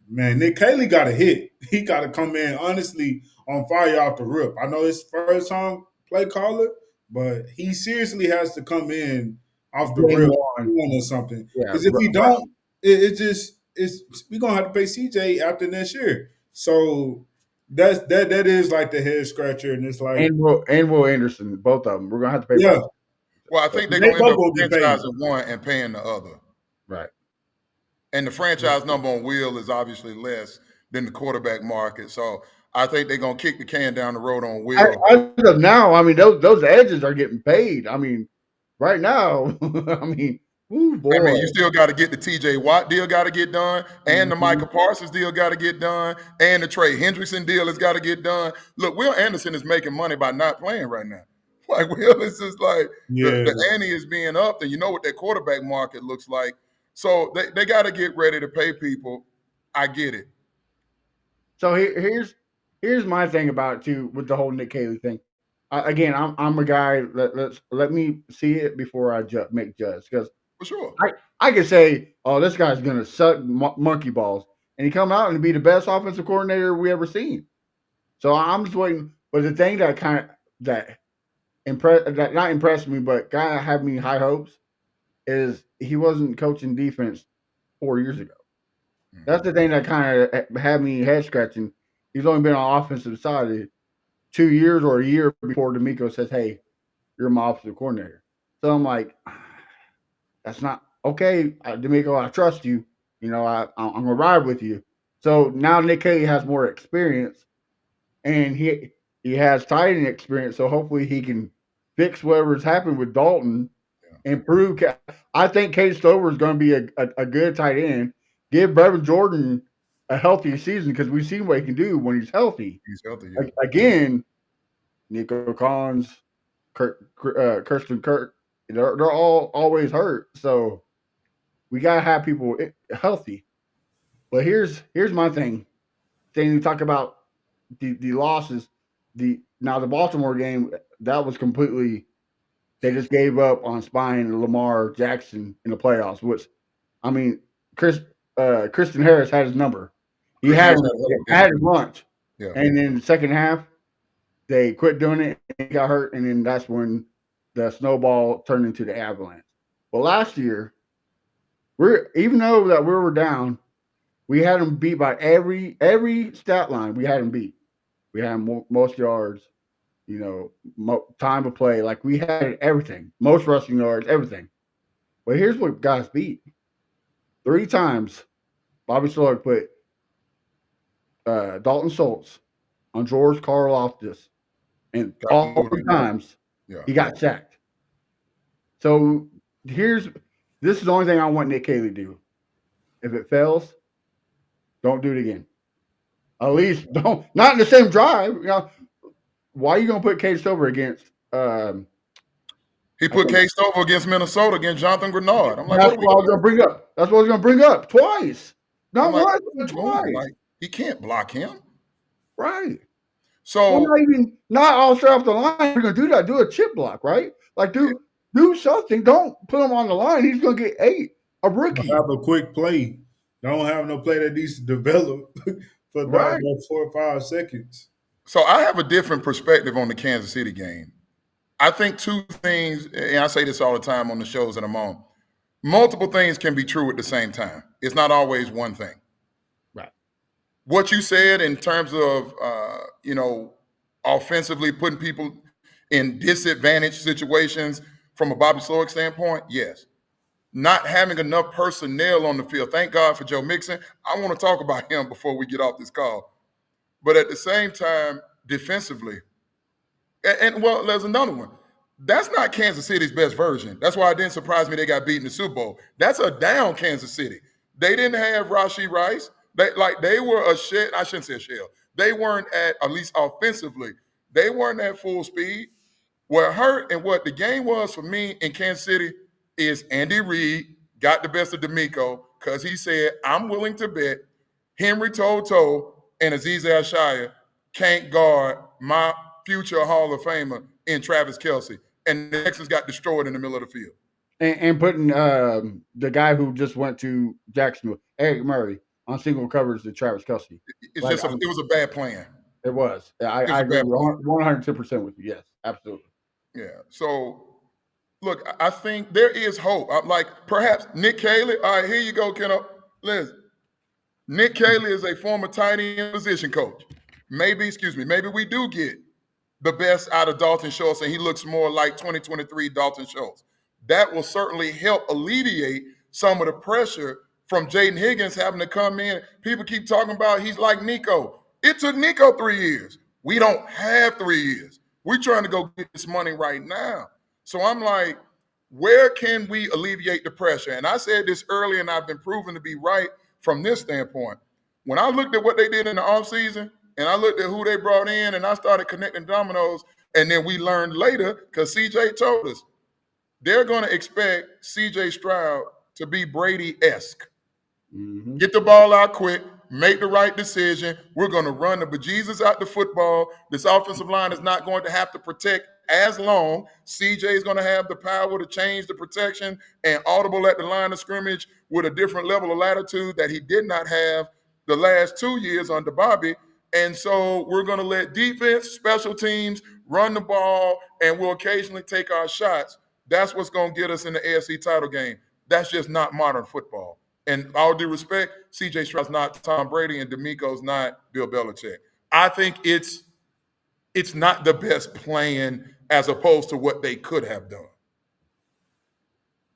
man, Nick Caley got to hit. He got to come in honestly on fire off the rip. I know it's first time play caller, but he seriously has to come in off the
Game
rip
one.
or something.
Yeah.
Because if he don't, it just it's we're gonna have to pay CJ after next year. So that is like the head scratcher, and it's like,
And Will Anderson, both of them. We're gonna have to pay
yeah,
both.
Well, I
So,
think they're
they
gonna end
both
up
will get paid.
franchising one and paying the other.
right.
And the franchise number on Will is obviously less than the quarterback market. So I think they're gonna kick the can down the road on Will.
As of now, I mean those edges are getting paid. I mean, right now, I mean, ooh
I
boy.
mean, you still got to get the TJ Watt deal got to get done, and the
Mhm.
Micah Parsons deal got to get done, and the Trey Hendrickson deal has got to get done. Look, Will Anderson is making money by not playing right now. Like Will is just like
Yeah,
the ante is being upped, and you know what that quarterback market looks like. So they got to get ready to pay people. I get it.
So here's my thing about it too with the whole Nick Caley thing. Again, I'm a guy. Let me see it before I make judge because
For sure.
I could say, oh, this guy's gonna suck monkey balls, and he come out and be the best offensive coordinator we ever seen. So I'm just waiting. But the thing that kind of that not impressed me, but kind of had me high hopes is he wasn't coaching defense 4 years ago. That's the thing that kind of had me head scratching. He's only been on offensive side 2 years or a year before D'Amico says, "Hey, you're my offensive coordinator." So I'm like, that's not okay, D'Amico. I trust you. You know, I'm gonna ride with you. So now Nick Haley has more experience, and he has tight end experience. So hopefully he can fix whatever's happened with Dalton, improve. I think Cade Stover is going to be a good tight end. Give Brevin Jordan a healthy season because we've seen what he can do when he's healthy.
He's healthy, yeah.
Again, Nico Collins, Kirsten Kirk, they're all always hurt. So we gotta have people healthy. But here's my thing. Saying you talk about the losses, the Baltimore game that was completely they just gave up on spying Lamar Jackson in the playoffs. Which I mean, Christian Harris had his number. He
Christian
had
Harris
him
had a hell of a
had
game.
his lunch,
Yeah.
and then the second half they quit doing it and got hurt, and then that's when the snowball turned into the avalanche. Well, last year, we're even though that we were down, we had them beat by every stat line. We had them beat. We had most yards, time of play. Like we had everything, most rushing yards, everything. But here's what got us beat: 3 times. Bobby Slowick put Dalton Schultz on George Karlaftis, and
Got
all
glued
three
on him.
times
Yeah.
he got sacked. So this is the only thing I want Nick Caley to do. If it fails, don't do it again. At least don't not in the same drive. Why are you gonna put Cade Stover against
He
I
put
think
K Stover against Minnesota against Jonathan Grenard. I'm like, what
that's
are we
what I was
doing?
gonna bring up. That's what I was gonna bring up twice.
I'm
Not
like,
once,
what are
but
we doing?
twice.
Like, he can't block him.
Right. Well,
So
not all straight off the line. You're gonna do that. Do a chip block, right? Like do something. Don't put him on the line. He's gonna get 8. A rookie.
have a quick play. Don't have no play that needs to develop for that
Right.
about 4 or 5 seconds.
so I have a different perspective on the Kansas City game. I think two things, and I say this all the time on the shows that I'm on. Multiple things can be true at the same time. It's not always one thing.
Right.
What you said in terms of offensively putting people in disadvantaged situations from a Bobby Slowick standpoint, yes. Not having enough personnel on the field. Thank God for Joe Mixon. I want to talk about him before we get off this call. But at the same time, defensively, and well, there's another one. That's not Kansas City's best version. That's why it didn't surprise me they got beat in the Super Bowl. That's a down Kansas City. They didn't have Rashee Rice. They were a shell. I shouldn't say a shell. They weren't at least offensively. They weren't at full speed. What hurt and what the game was for me in Kansas City is Andy Reid got the best of D'Amico because he said, I'm willing to bet Henry Toto and Aziz Al-Shire can't guard my future Hall of Famer in Travis Kelce. And the Texans got destroyed in the middle of the field.
And putting the guy who just went to Jacksonville, Eric Murray, on single coverage to Travis Kelsey.
It's
Like
just it was a bad plan.
it was.
It was
I
a
agree
bad plan.
110% with you. Yes, absolutely.
Yeah. So look, I think there is hope. Like perhaps Nick Caley. All right, here you go, Keno. Listen, Nick Caley is a former tight end position coach. Maybe we do get the best out of Dalton Schultz, and he looks more like 2023 Dalton Schultz. That will certainly help alleviate some of the pressure from Jaden Higgins having to come in. People keep talking about he's like Nico. It took Nico 3 years. We don't have 3 years. We're trying to go get this money right now. So I'm like, where can we alleviate the pressure? And I said this earlier, and I've been proven to be right from this standpoint. When I looked at what they did in the offseason, and I looked at who they brought in, and I started connecting dominoes, and then we learned later, because CJ told us, they're going to expect CJ Stroud to be Brady-esque.
Mm-hmm.
Get the ball out quick, make the right decision. We're going to run the bejesus out the football. This offensive line is not going to have to protect as long. CJ is going to have the power to change the protection and audible at the line of scrimmage with a different level of latitude that he did not have the last 2 years under Bobby. And so we're going to let defense, special teams run the ball, and we'll occasionally take our shots. That's what's going to get us in the AFC title game. That's just not modern football. And all due respect, CJ Stroud's not Tom Brady and D'Amico's not Bill Belichick. I think it's not the best plan as opposed to what they could have done.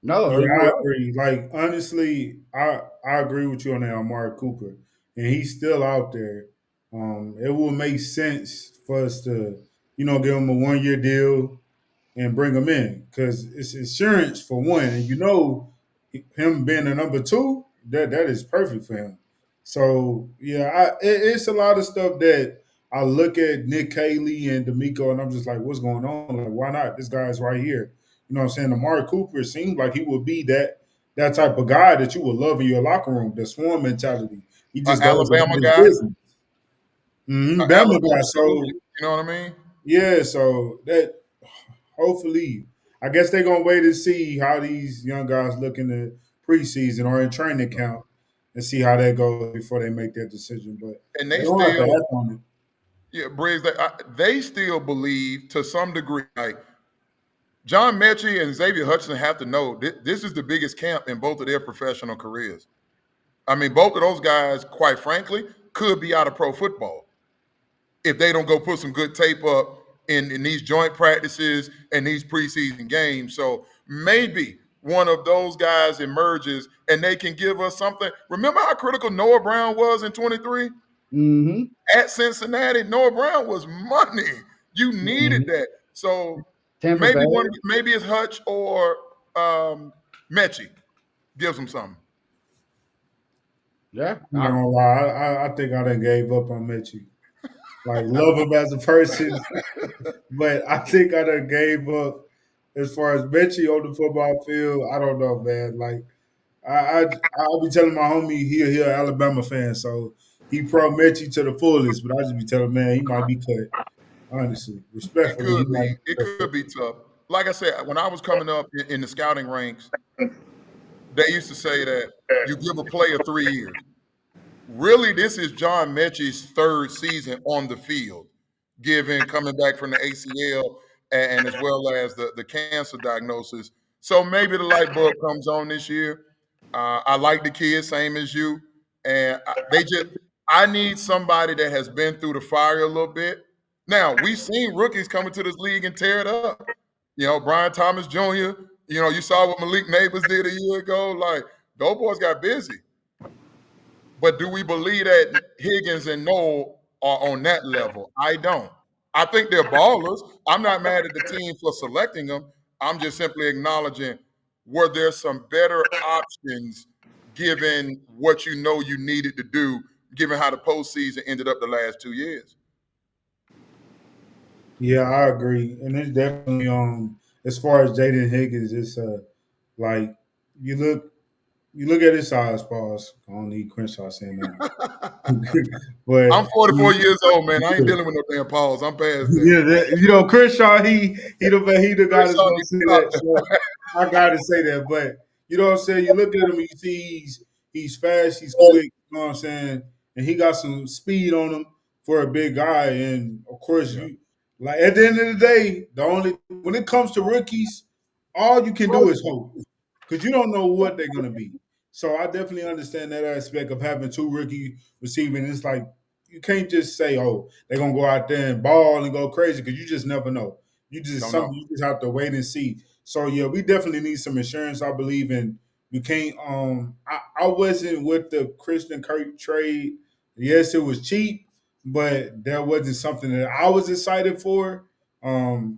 No,
Yeah,
you're
I
right.
agree. Like honestly, I agree with you on that, Amari Cooper, and he's still out there. It will make sense for us to, give him a 1 year deal and bring him in because it's insurance for one, and him being a number two, that is perfect for him. So yeah, it's a lot of stuff that I look at Nick Caley and D'Amico, and I'm just like, what's going on? Like, why not? This guy's right here. You know what I'm saying? Amari Cooper seems like he would be that type of guy that you would love in your locker room, the swarm mentality. He
An
just goes about
Alabama
his
guy,
business.
an
Bama guy.
Alabama dude,
So
you know what I mean?
yeah, so that hopefully, I guess they're gonna wait and see how these young guys look in the preseason or in training camp and see how that goes before they make their decision. But
And
they
they
don't have to
still,
act on it.
yeah, Briggs, they still believe to some degree, like John Mechie and Xavier Hutchinson have to know this is the biggest camp in both of their professional careers. I mean, both of those guys, quite frankly, could be out of pro football if they don't go put some good tape up in these joint practices and these preseason games. So maybe one of those guys emerges and they can give us something. Remember how critical Noah Brown was in 23?
Mm-hmm.
At Cincinnati, Noah Brown was money. You needed that. So
Tampa Bay.
maybe it's Hutch or Mechie gives them something.
Yeah.
I'm not gonna lie, I think I done gave up on Mitchie. Like love him as a person, but I think I done gave up as far as Mitchie on the football field. I don't know, man. Like I'll be telling my homie he an Alabama fan, so he pro Mitchie to the fullest. But I just be telling man he might be cut. Honestly,
It
respectfully, he
could
might
be.
be
It
cut.
could be tough. Like I said, when I was coming up in the scouting ranks, they used to say that you give a player 3 years. Really, this is John Mechie's third season on the field, given coming back from the ACL and as well as the cancer diagnosis. So maybe the light bulb comes on this year. I like the kid, same as you, and I need somebody that has been through the fire a little bit. Now we've seen rookies come into this league and tear it up. Brian Thomas Jr. You saw what Malik Neighbors did a year ago. Like those boys got busy. But do we believe that Higgins and Noel are on that level? I don't. I think they're ballers. I'm not mad at the team for selecting them. I'm just simply acknowledging were there some better options given what you needed to do, given how the postseason ended up the last 2 years.
Yeah, I agree, and it's definitely as far as Jaden Higgins, it's like you look. you look at his size, pause. I don't need Crenshaw saying that.
I'm
But
44 years old, man. I ain't dealing with no damn pause. I'm past that.
yeah, Crenshaw, he the guy that's
Crenshaw
gonna
needs
say
to stop
that. So I gotta say that. But you know what I'm saying? You look at him and you see he's fast, he's quick, you know what I'm saying? And he got some speed on him for a big guy. And of course
Yeah,
you like at the end of the day, the only when it comes to rookies, all you can do is hope. Because you don't know what they're gonna be. So I definitely understand that aspect of having two rookie receiving. It's like you can't just say, "Oh, they're gonna go out there and ball and go crazy," because you just never know. You just
don't know.
something you just have to wait and see. So yeah, we definitely need some insurance. I believe in. We can't. I wasn't with the Christian Kirk trade. Yes, it was cheap, but that wasn't something that I was excited for. Of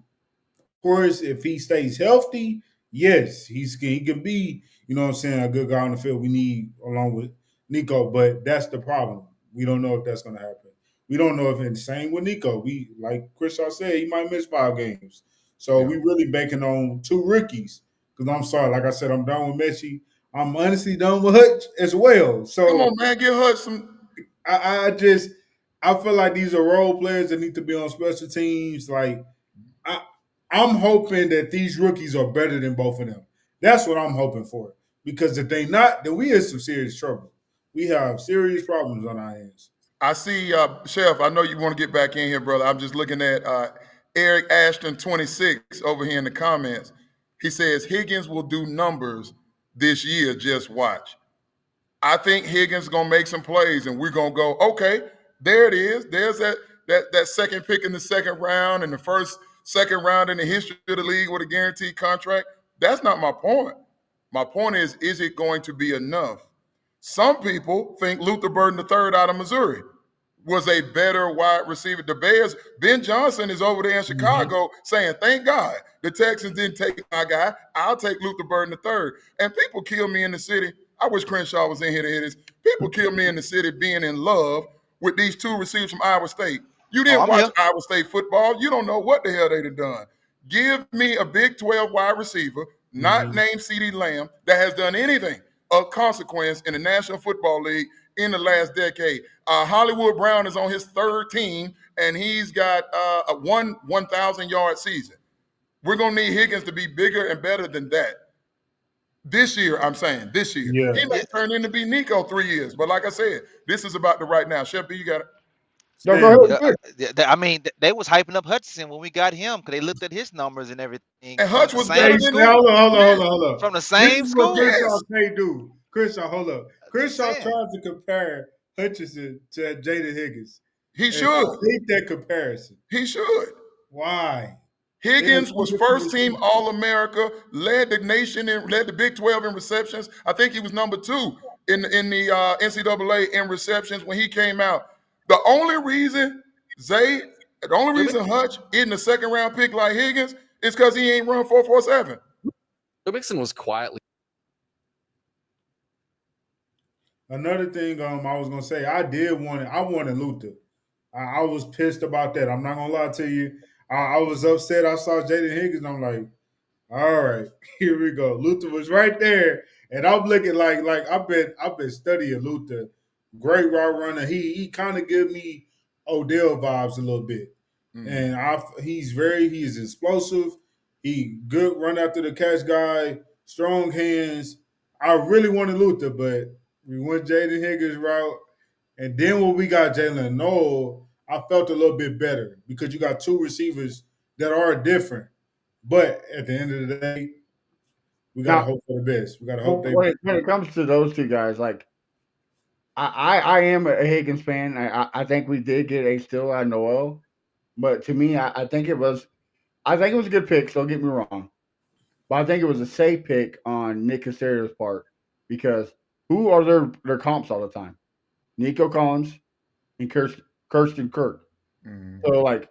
course, if he stays healthy, yes, he can be, you know what I'm saying, a good guy on the field we need along with Nico, but that's the problem. We don't know if that's gonna happen. We don't know if it's the same with Nico. We like Chris said, he might miss 5 games. So
Yeah.
we really banking on two rookies. Because I'm sorry, like I said, I'm done with Messi. I'm honestly done with Hutch as well.
Come on,
So
man. Give Hutch some.
I feel like these are role players that need to be on special teams. Like I, I'm hoping that these rookies are better than both of them. That's what I'm hoping for. Because if they not, then we in some serious trouble. We have serious problems on our hands.
I see, Chef. I know you want to get back in here, brother. I'm just looking at Eric Ashton 26 over here in the comments. He says Higgins will do numbers this year. Just watch. I think Higgins is gonna make some plays, and we're gonna go, okay, there it is. There's that second pick in the second round and the first second round in the history of the league with a guaranteed contract. That's not my point. My point is it going to be enough? Some people think Luther Burden III out of Missouri was a better wide receiver. The Bears, Ben Johnson is over there in
Mm-hmm.
Chicago saying, thank God the Texans didn't take my guy. I'll take Luther Burden III. And people kill me in the city. I wish Crenshaw was in here to hear this. People kill me in the city being in love with these two receivers from Iowa State. You
Oh,
didn't
I'm
watch
here.
Iowa State football. You don't know what the hell they'd have done. Give me a Big 12 wide receiver, not
Mm-hmm.
named CeeDee Lamb, that has done anything of consequence in the National Football League in the last decade. Hollywood Brown is on his third team, and he's got a 1,000-yard season. We're going to need Higgins to be bigger and better than that. This year, I'm saying, this year.
Yeah.
He may
Yeah,
turn into be Nico 3 years, but like I said, this is about the right now. Chef B, you got it.
No, go
Stand.
ahead.
yeah.
Good.
I mean, they was hyping up Hutchinson when we got him because they looked at his numbers and everything
And
from
Hutch
the
was
Hey,
better
same
than
hey,
him.
school.
hold on.
From the
This
same
is what
school.
Crenshaw
Yes,
can't do. Crenshaw, hold up.
Just
Crenshaw
saying.
tried to compare Hutchinson to Jada Higgins.
he
And I
should.
hate that comparison.
He should.
Why? They are
Higgins
two
was
different
first team
receivers.
All America, led the nation and led the Big 12 in receptions. I think he was number two in the NCAA in receptions when he came out. The only reason Zay, the only
Joe Mixon,
reason Hutch isn't a second round pick like Higgins is because he ain't run 4.47.
Joe Mixon was quietly.
Another thing I was gonna say, I wanted Luther. I was pissed about that. I'm not gonna lie to you. I was upset. I saw Jaden Higgins. I'm like, all right, here we go. Luther was right there, and I'm looking like I've been studying Luther. Great route runner. He kind of give me Odell vibes a little bit,
Mm.
and he's explosive. He good run after the catch guy, strong hands. I really wanted Luther, but we went Jaden Higgins route, and then when we got Jalen Noel, I felt a little bit better because you got two receivers that are different. But at the end of the day, we gotta
Now,
hope for the best. We gotta hope they.
when it comes to those two guys, like I am a Higgins fan. I think we did get a steal out of Noel, but to me, I think it was a good pick. So don't get me wrong, but I think it was a safe pick on Nick Caserio's part because who are their comps all the time? Nico Collins and Kirsten Kirk.
Mm.
So like,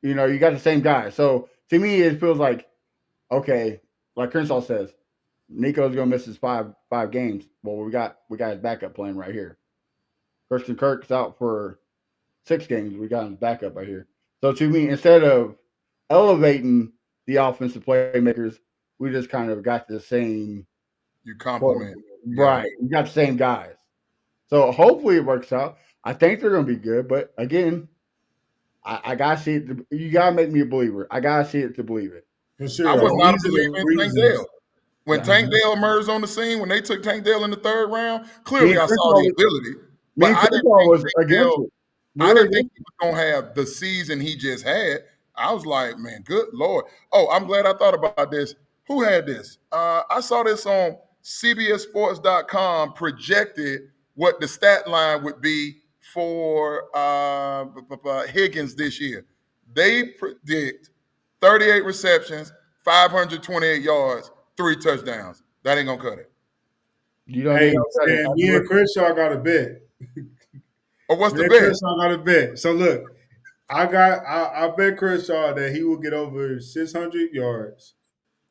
you got the same guy. So to me, it feels like okay, like Crenshaw says, Nico's gonna miss his five games. Well, we got his backup playing right here. Kirsten Kirk's out for 6 games. We got his backup right here. So to me, instead of elevating the offensive playmakers, we just kind of got the same
You
quote,
compliment.
Right. You got the same guys. So hopefully it works out. I think they're going to be good, but again, I gotta see it. You gotta make me a believer. I gotta see it to believe it.
For
I
sure.
was not a
These are
believer
the
in Tank Dell.
reasons.
When
Yeah.
Tank Dell emerged on the scene, when they took Tank Dell in the third round,
Me
clearly
and
I saw
Crenshaw
the
was,
ability,
me
but
and
I didn't
Crenshaw
think
was
Tank
against
Dell.
it. We
I
were
didn't think
against
he was gonna have the season he just had. I was like, man, good lord. Oh, I'm glad I thought about this. Who had this? I saw this on CBSSports.com projected what the stat line would be for Higgins this year. They predict 38 receptions, 528 yards, 3 touchdowns. That ain't gonna cut it.
You don't
Hey,
need no credit.
and me and Crenshaw got a bet.
Or what's
Me
the
and
bet?
Crenshaw got a bet. So look, I bet Crenshaw that he will get over 600 yards.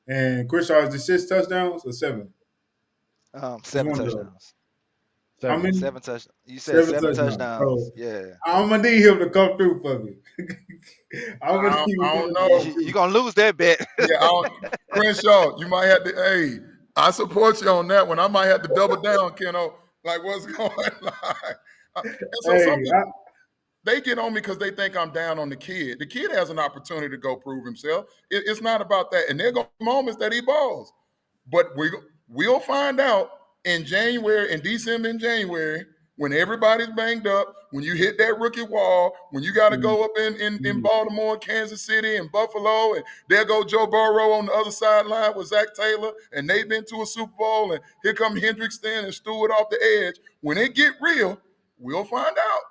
And Crenshaw is the 6 touchdowns or 7? It's
7
one of those.
touchdowns.
How
Seven.
many?
7 touch. You said
7
7
touchdowns.
touchdowns.
So
Yeah.
I'm gonna need him to come through for me. I'm gonna
I
need him
don't
to come
know.
You're
through.
gonna lose that bet.
Yeah, Crenshaw, you might have to. Hey, I support you on that one. I might have to double down, Keno. Like, what's going on? And so
Hey,
some people they get on me because they think I'm down on the kid. The kid has an opportunity to go prove himself. It's not about that. And there are going to be moments that he balls, but we'll find out in January, in December, and January. When everybody's banged up, when you hit that rookie wall, when you got to go up in Baltimore, Kansas City, and Buffalo, and there go Joe Burrow on the other sideline with Zach Taylor, and they've been to a Super Bowl, and here come Hendrickson and Stewart off the edge. When it get real, we'll find out.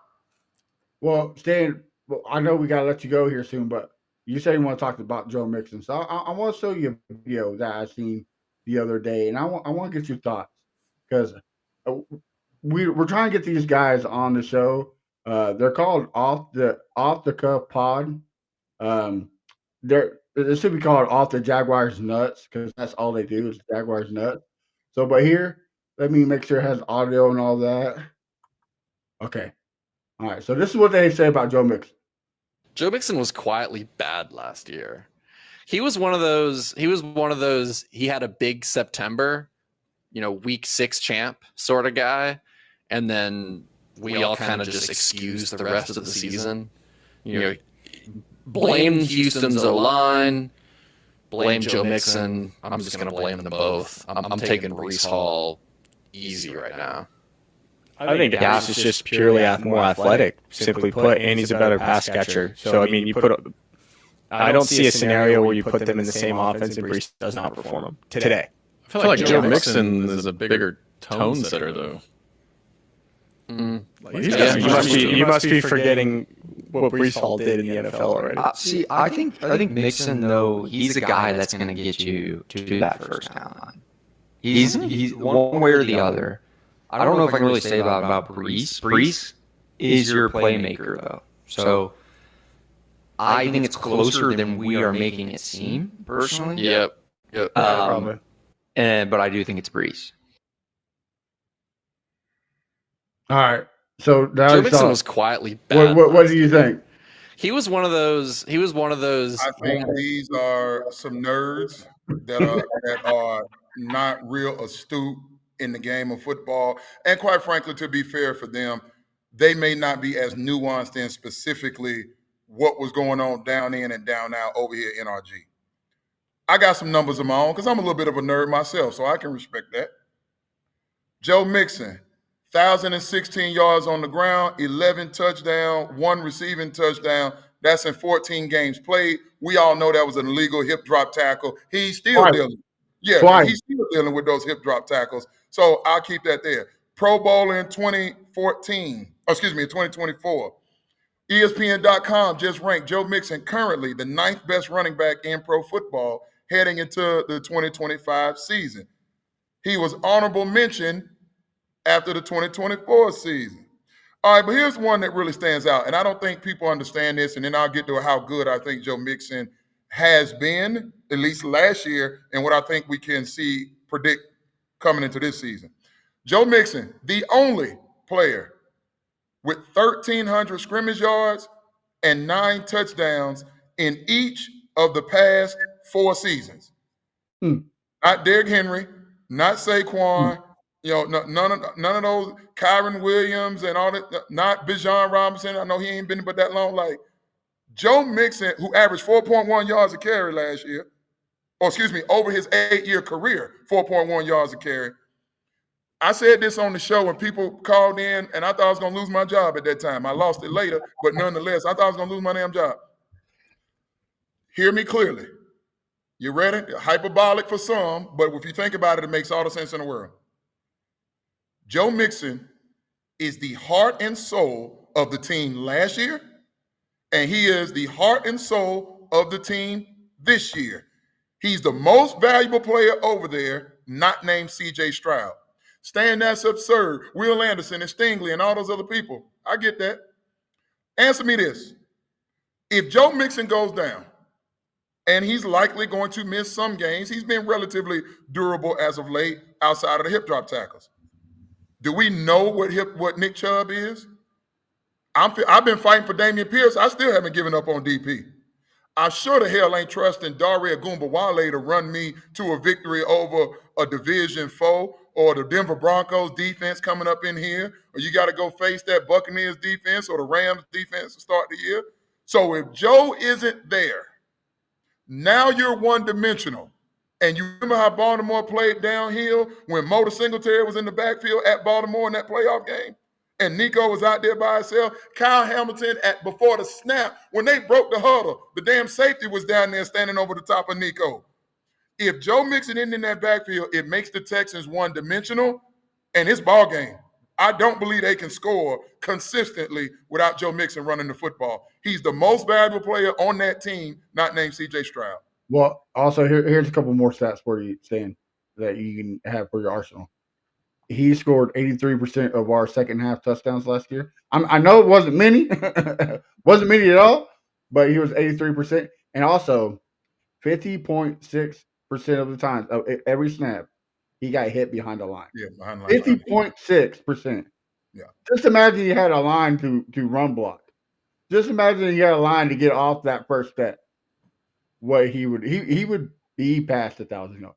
Well, Stan, well, I know we gotta let you go here soon, but you said you want to talk about Joe Mixon, so I want to show you a video that I seen the other day, and I want to get your thoughts because we're trying to get these guys on the show. They're called off the cuff pod. Um, it should be called off the Jaguars nuts because that's all they do is Jaguars nuts. So, but here, let me make sure it has audio and all that. Okay. All right. So this is what they say about Joe Mixon.
Joe Mixon was quietly bad last year. He was one of those. He had a big September, week 6 champ sort of guy, and then we all kind of just excused the rest of the season. Blame Houston's O-line, blame Joe Mixon. I'm just going to blame them both. I'm taking Brees Hall easy right now.
I think Dallas is just purely more athletic, simply put, and he's a better pass catcher. So, I mean, I don't see a scenario where you put them in the same offense and Brees does not perform them today.
I feel like Joe Mixon is a bigger tone setter, though.
You must be forgetting what Brees Hall did in the NFL already.
See, I think Mixon, though, he's a guy that's going to get you to that first down line. He's one way or the other. I don't know if I can really say about Brees. Brees is your playmaker, though. So I think it's closer than we are making it seem, personally.
Yep.
But I do think it's Brees.
All right. So
Joe Mixon was quietly bad.
What do you think?
He was one of those.
I think these are some nerds that are not real astute in the game of football. And quite frankly, to be fair for them, they may not be as nuanced in specifically what was going on down in and down out over here in RG. I got some numbers of my own because I'm a little bit of a nerd myself, so I can respect that. Joe Mixon, 1,016 yards on the ground, 11 touchdowns, 1 receiving touchdown. That's in 14 games played. We all know that was an illegal hip drop tackle. He's still dealing. Yeah, he's still dealing with those hip drop tackles. So I'll keep that there. Pro Bowl in 2024. ESPN.com just ranked Joe Mixon currently the 9th best running back in pro football heading into the 2025 season. He was honorable mention after the 2024 season. All right, but here's one that really stands out, and I don't think people understand this, and then I'll get to how good I think Joe Mixon has been, at least last year, and what I think we can predict coming into this season. Joe Mixon, the only player with 1,300 scrimmage yards and 9 touchdowns in each of the past 4 seasons. Not Derrick Henry, not Saquon, None of those Kyron Williams and all that. Not Bijan Robinson. I know he ain't been but that long. Like Joe Mixon, who averaged 4.1 yards a carry last year, or excuse me, over his 8-year career, 4.1 yards a carry. I said this on the show when people called in, and I thought I was going to lose my job at that time. I lost it later, but nonetheless, I thought I was going to lose my damn job. Hear me clearly. You ready? Hyperbolic for some, but if you think about it, it makes all the sense in the world. Joe Mixon is the heart and soul of the team last year, and he is the heart and soul of the team this year. He's the most valuable player over there, not named C.J. Stroud. Stan, that's absurd. Will Anderson and Stingley and all those other people. I get that. Answer me this. If Joe Mixon goes down, and he's likely going to miss some games, he's been relatively durable as of late outside of the hip drop tackles. Do we know what Nick Chubb is? I've been fighting for Damian Pierce. I still haven't given up on DP. I sure the hell ain't trusting Dare Ogunbowale to run me to a victory over a division foe or the Denver Broncos defense coming up in here, or you got to go face that Buccaneers defense or the Rams defense to start the year. So if Joe isn't there, now you're one-dimensional. And you remember how Baltimore played downhill when Motor Singletary was in the backfield at Baltimore in that playoff game? And Nico was out there by himself. Kyle Hamilton, before the snap, when they broke the huddle, the damn safety was down there standing over the top of Nico. If Joe Mixon isn't in that backfield, it makes the Texans one-dimensional, and it's ball game. I don't believe they can score consistently without Joe Mixon running the football. He's the most valuable player on that team, not named C.J. Stroud.
Well, also here's a couple more stats for you, Stan, that you can have for your arsenal. He scored 83% of our second half touchdowns last year. I know it wasn't many, wasn't many at all, but he was 83%, and also 50.6% of the time, every snap, he got hit behind the line.
Yeah, behind the line.
50.6%.
Yeah.
Just imagine you had a line to run block. Just imagine you had a line to get off that first step. What he would be past 1,000 yards.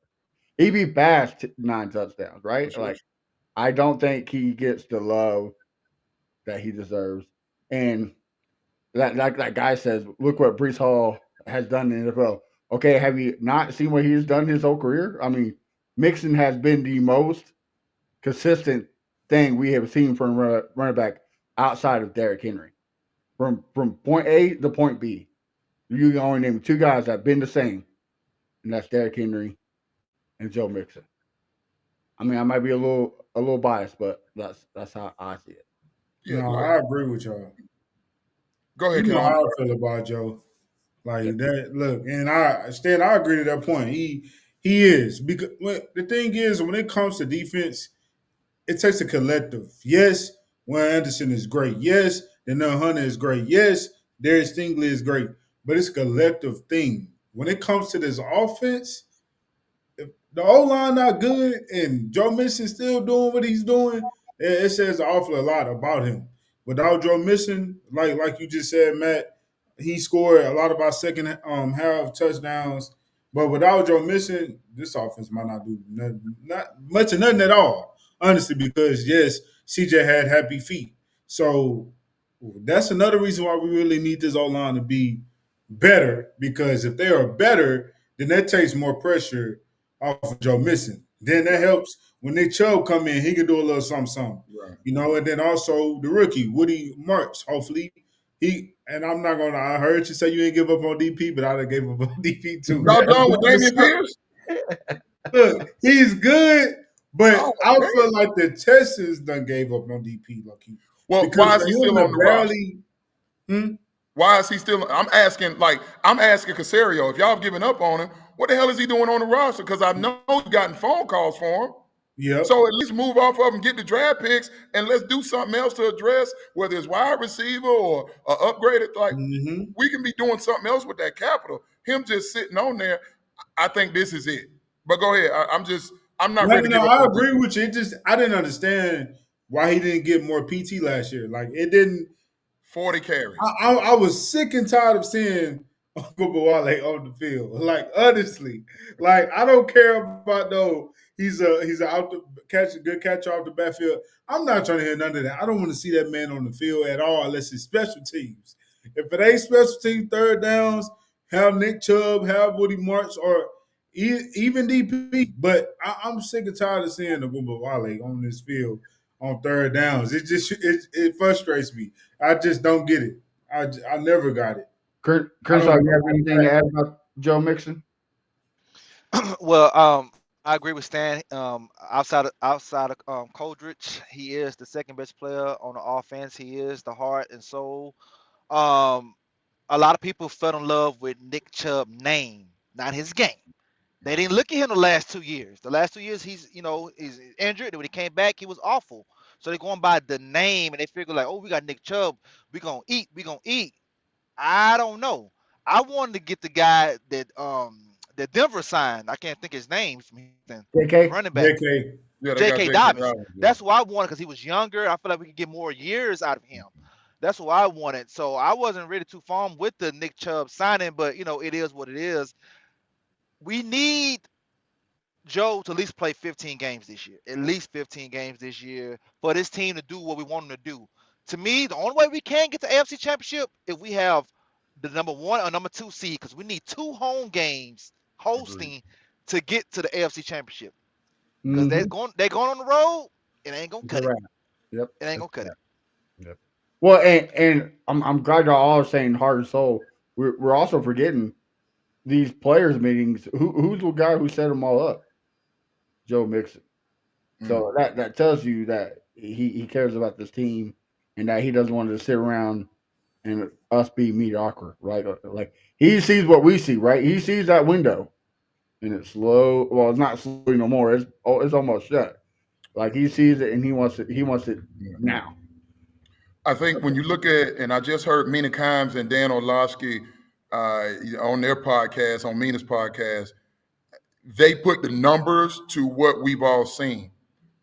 He'd be past 9 touchdowns, right?
Sure.
Like, I don't think he gets the love that he deserves. And that guy says, look what Breece Hall has done in the NFL. Okay, have you not seen what he's done his whole career? I mean, Mixon has been the most consistent thing we have seen from running back outside of Derrick Henry. From point A to point B. You can only name 2 guys that have been the same, and that's Derrick Henry and Joe Mixon. I mean, I might be a little biased, but that's how I see it.
Yeah, no, I agree with y'all.
Go ahead,
you know
Ken.
how I feel about Joe. Like that. Look, and Stan, I agree to that point. He is, because the thing is, when it comes to defense, it takes a collective. Yes, Will Anderson is great. Yes, Danielle Hunter is great. Yes, Darius Stingley is great. But it's a collective thing. When it comes to this offense, if the O-line not good and Joe Mixon still doing what he's doing, it says an awful lot about him. Without Joe Mixon, like you just said, Matt, he scored a lot of our second half touchdowns. But without Joe Mixon, this offense might not do not much of nothing at all, honestly, because, yes, CJ had happy feet. So that's another reason why we really need this O-line to be better, because if they are better, then that takes more pressure off of Joe Mixon. Then that helps when Nick Chubb come in, he can do a little something.
Right.
And then also the rookie, Woody Marks, hopefully. I'm not gonna. I heard you say you ain't give up on DP, but I done gave up on DP too.
Y'all done with Damian Pierce?
Look, he's good, but I feel like the Texans done gave up on DP, Lucky.
Well, why is he still on the roster? Why is he still? I'm asking Casario. If y'all have given up on him, what the hell is he doing on the roster? Because I know you've gotten phone calls for him.
Yeah.
So at least move off of him, get the draft picks, and let's do something else to address whether it's wide receiver or upgraded. Like we can be doing something else with that capital. Him just sitting on there, I think this is it. But go ahead. I'm not ready to give up.
I agree with you. I didn't understand why he didn't get more PT last year. Like, it didn't.
40 carries.
I was sick and tired of seeing Uncle Bawale on the field. Like, honestly, like, I don't care about no He's a out the good catcher off the backfield. I'm not trying to hear none of that. I don't want to see that man on the field at all unless it's special teams. If it ain't special teams, third downs, have Nick Chubb, have Woody Marks, or even DP. But I'm sick and tired of seeing the Bumba Wale on this field on third downs. It frustrates me. I just don't get it. I never got it.
Chris, you have anything to add about Joe Mixon?
Well, I agree with Stan. Outside of Coldridge, he is the second best player on the offense. He is the heart and soul. Um, a lot of people fell in love with Nick Chubb name, not his game. They didn't look at him the last 2 years. The last 2 years, he's injured. And when he came back, he was awful. So they're going by the name, and they figure like, oh, we got Nick Chubb. We gonna eat. We gonna eat. I don't know. I wanted to get the guy that Denver signed. I can't think his name from Houston, the
JK?
running back,
JK.
Yeah, they got
J.K.
J.K.
Dobbins.
Dobbins. Yeah.
That's who I wanted because he was younger. I feel like we could get more years out of him. That's what I wanted. So I wasn't really too fond with the Nick Chubb signing, but it is what it is. We need Joe to at least play 15 games this year, at least 15 games this year for this team to do what we want them to do. To me, the only way we can get the AFC Championship if we have the number 1 or number 2 seed, because we need 2 home games hosting to get to the AFC Championship. Because they're going on the road, it ain't gonna cut it.
Yep.
It ain't gonna cut it.
Yep. Well, and I'm glad y'all all are saying heart and soul. We're also forgetting these players meetings. Who's the guy who set them all up? Joe Mixon. So that tells you that he cares about this team and that he doesn't want to sit around and us be mediocre, right? Like he sees what we see, right? He sees that window and it's slow. Well, it's not slow no more. It's almost shut. Like he sees it and he wants it. He wants it now.
I think when you look at, and I just heard Mina Kimes and Dan Orlovsky on their podcast, on Mina's podcast, they put the numbers to what we've all seen.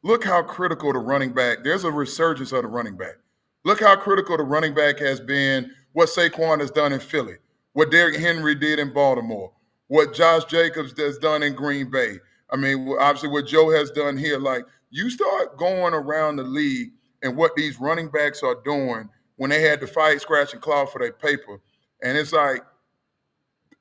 Look how critical the running back, there's a resurgence of the running back. Look how critical the running back has been, what Saquon has done in Philly, what Derrick Henry did in Baltimore, what Josh Jacobs has done in Green Bay. I mean, obviously what Joe has done here. Like, you start going around the league and what these running backs are doing when they had to fight, scratch, and claw for their paper. And it's like,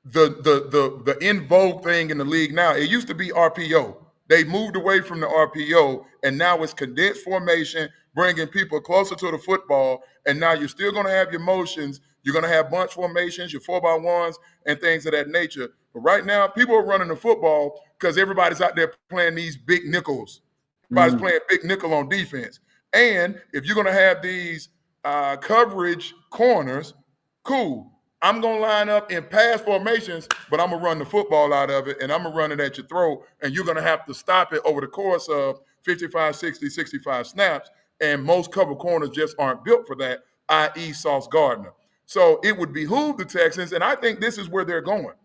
the in vogue thing in the league now, it used to be RPO. They moved away from the RPO, and now it's condensed formation, bringing people closer to the football. And now you're still going to have your motions. You're going to have bunch formations, your 4x1s, and things of that nature. But right now, people are running the football because everybody's out there playing these big nickels. Everybody's playing big nickel on defense. And if you're going to have these coverage corners, cool. I'm going to line up in pass formations, but I'm going to run the football out of it, and I'm going to run it at your throat, and you're going to have to stop it over the course of 55, 60, 65 snaps, and most cover corners just aren't built for that, i.e. Sauce Gardner. So it would behoove the Texans, and I think this is where they're going.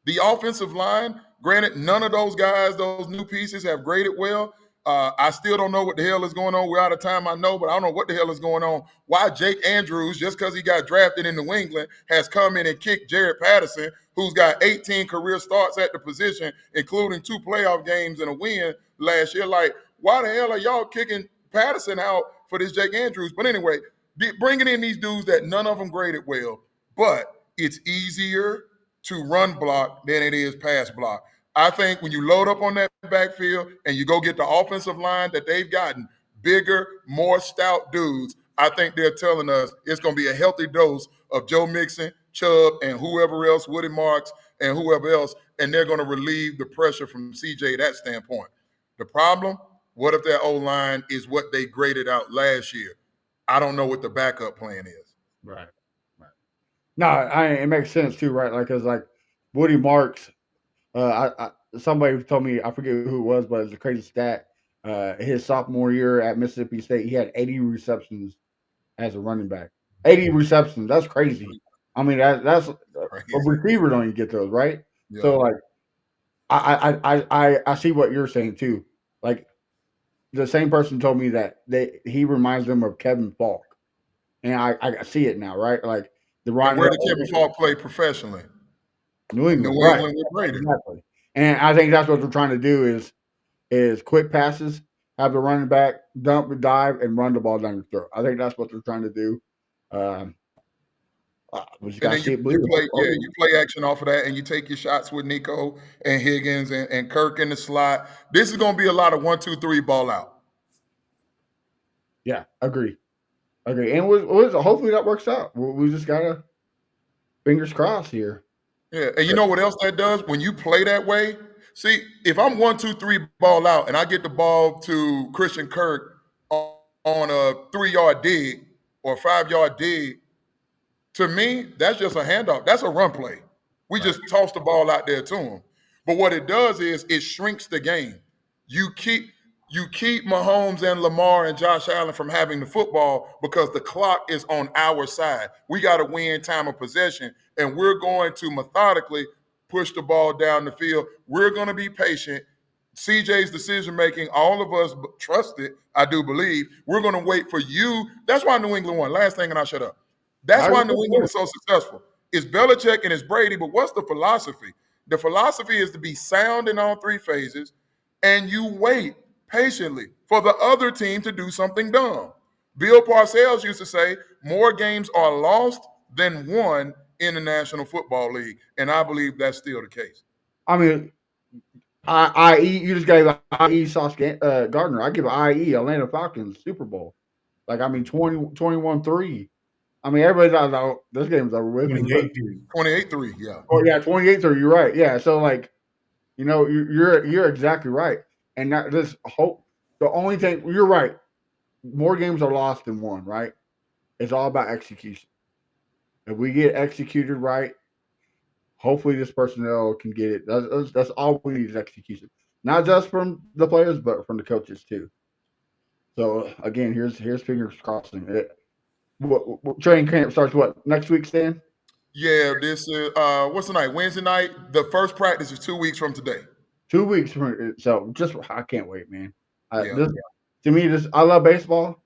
The offensive line, granted, none of those guys, those new pieces, have graded well. I still don't know what the hell is going on. We're out of time, I know, but I don't know what the hell is going on. Why Jake Andrews, just because he got drafted in New England, has come in and kicked Jared Patterson, who's got 18 career starts at the position, including 2 playoff games and a win last year. Like, why the hell are y'all kicking Patterson out for this Jake Andrews? But anyway, bringing in these dudes that none of them graded well, but it's easier to run block than it is pass block. I think when you load up on that backfield and you go get the offensive line that they've gotten, bigger, more stout dudes, I think they're telling us it's going to be a healthy dose of Joe Mixon, Chubb, and whoever else, Woody Marks, and whoever else, and they're going to relieve the pressure from CJ that standpoint. The problem, what if that O-line is what they graded out last year? I don't know what the backup plan is.
Right. No, it makes sense too, right? Like, cause like Woody Marks, somebody told me, I forget who it was, but it's a crazy stat. His sophomore year at Mississippi State, he had 80 receptions as a running back. 80 receptions. That's crazy. I mean, that's a receiver don't even get those, right? Yeah. So like, I see what you're saying too. Like, the same person told me that he reminds them of Kevin Falk, and I see it now, right? Like the Ron.
And where did Kevin Falk play professionally?
New England,
New England with Brady.
Exactly. And I think that's what they're trying to do is is quick passes, have the running back dump and dive and run the ball down your throat. I think that's what they're trying to do. Um, we just
And
gotta
then
see it
you
believe
play,
it.
you play action off of that, and you take your shots with Nico and Higgins and Kirk in the slot. This is going to be a lot of 1-2-3 ball out.
Yeah, agree. And hopefully that works out. We just gotta fingers crossed here.
Yeah, and you know what else that does when you play that way? See, if I'm 1-2-3 ball out and I get the ball to Christian Kirk on a 3-yard dig or a 5-yard dig, to me, that's just a handoff. That's a run play. We just toss the ball out there to him. But what it does is it shrinks the game. You keep Mahomes and Lamar and Josh Allen from having the football because the clock is on our side. We got to win time of possession, and we're going to methodically push the ball down the field. We're going to be patient. CJ's decision making, all of us trust it, I do believe. We're going to wait for you. That's why New England won. Last thing, and I'll shut up. That's why New England is so successful. It's Belichick and it's Brady, but what's the philosophy? The philosophy is to be sound in all three phases, and you wait patiently for the other team to do something dumb. Bill Parcells used to say, more games are lost than won in the National Football League, and I believe that's still the case.
I mean, I.e. you just gave I.e. Sauce Gardner. I give I.e. Atlanta Falcons Super Bowl. Like, I mean, 21-3. I mean, everybody's like, this game's over with.
28-3.
28-3, yeah.
Oh, yeah, 28-3. You're right. Yeah, so, like, you're exactly right. And that this hope, the only thing, you're right. More games are lost than won, right? It's all about execution. If we get executed right, hopefully this personnel can get it. That's all we need is execution. Not just from the players, but from the coaches too. So again, here's fingers crossing. Training camp starts next week, Stan?
Yeah, this is what's the night? Wednesday night. The first practice is 2 weeks from today.
2 weeks from so just I can't wait, man.
Yeah.
This to me, I love baseball,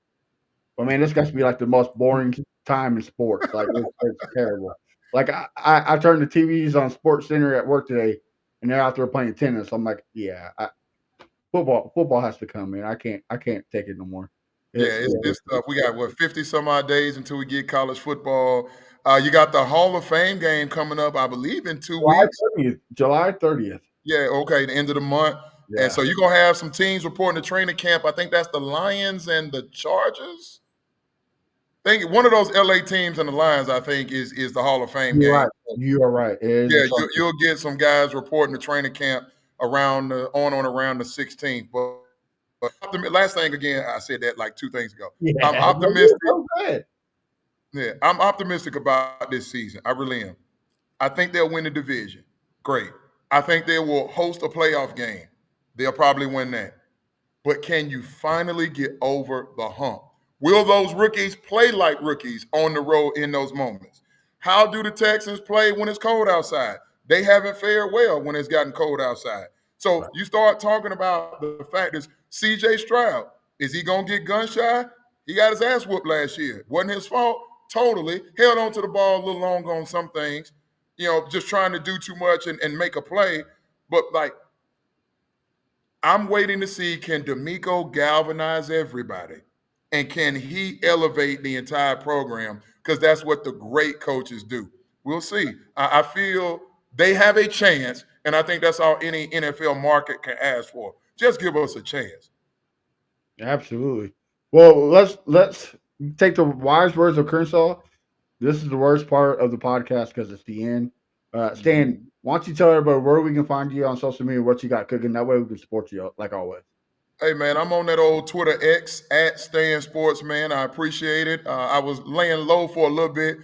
but man, this got to be like the most boring time in sports. Like it's terrible. Like I turned the TVs on Sports Center at work today, and they're out there playing tennis. I'm like, yeah, football has to come, man. I can't take it no more.
It's tough. We got 50 some odd days until we get college football. You got the Hall of Fame game coming up, I believe, in 2 weeks.
July 30th.
Yeah, okay, the end of the month.
Yeah.
And so you're gonna have some teams reporting to training camp. I think that's the Lions and the Chargers. I think one of those LA teams and the Lions, I think, is the Hall of Fame
You're
game.
right. You are right.
Yeah, you'll get some guys reporting to training camp around around the 16th. But last thing again, I said that like 2 things ago.
Yeah.
I'm optimistic.
Good.
Yeah, I'm optimistic about this season. I really am. I think they'll win the division. Great. I think they will host a playoff game. They'll probably win that. But can you finally get over the hump? Will those rookies play like rookies on the road in those moments? How do the Texans play when it's cold outside? They haven't fared well when it's gotten cold outside. So you start talking about the fact is CJ Stroud, is he going to get gun shy? He got his ass whooped last year. Wasn't his fault. Totally. Held on to the ball a little longer on some things, just trying to do too much and make a play. But, like, I'm waiting to see, can D'Amico galvanize everybody? And can he elevate the entire program? Because that's what the great coaches do. We'll see. I feel they have a chance, and I think that's all any NFL market can ask for. Just give us a chance.
Absolutely. Well, let's take the wise words of Kershaw. This is the worst part of the podcast because it's the end. Stan, why don't you tell everybody where we can find you on social media, what you got cooking? That way we can support you like always.
Hey, man, I'm on that old Twitter X at Stan Sportsman. I appreciate it. I was laying low for a little bit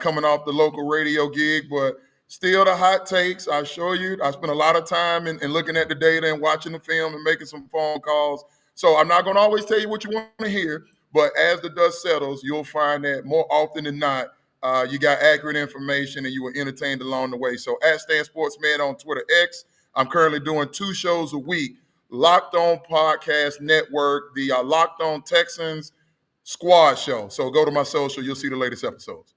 coming off the local radio gig, but still the hot takes. I assure you, I spent a lot of time in looking at the data and watching the film and making some phone calls. So I'm not going to always tell you what you want to hear, but as the dust settles, you'll find that more often than not, you got accurate information and you were entertained along the way. So at Stan Sportsman on Twitter X, I'm currently doing 2 shows a week. Locked On Podcast Network, the Locked On Texans Squad Show. So go to my social, you'll see the latest episodes.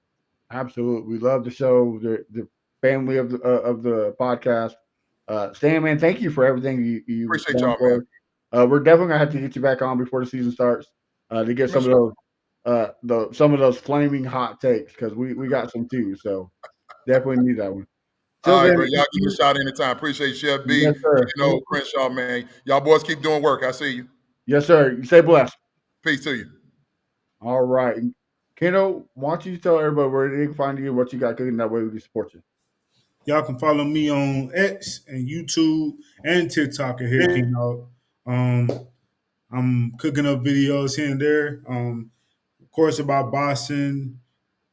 Absolutely, we love the show. The family of the podcast. Stan, man, thank you for everything you've
Appreciate
done
y'all, man.
for us. We're definitely gonna have to get you back on before the season starts to get some of some of those flaming hot takes because we got some too. So definitely need that one. Till
All right,
then,
bro. Y'all give me a shout anytime. Appreciate Chef B.
yes, sir.
Crenshaw, man. Y'all boys keep doing work. I see you.
Yes, sir. You stay blessed.
Peace to you.
All right. Keno, why don't you tell everybody where they can find you, what you got cooking, that way we can support you.
Y'all can follow me on X and YouTube and TikTok at Here Keynote. I'm cooking up videos here and there. Of course, about Boston.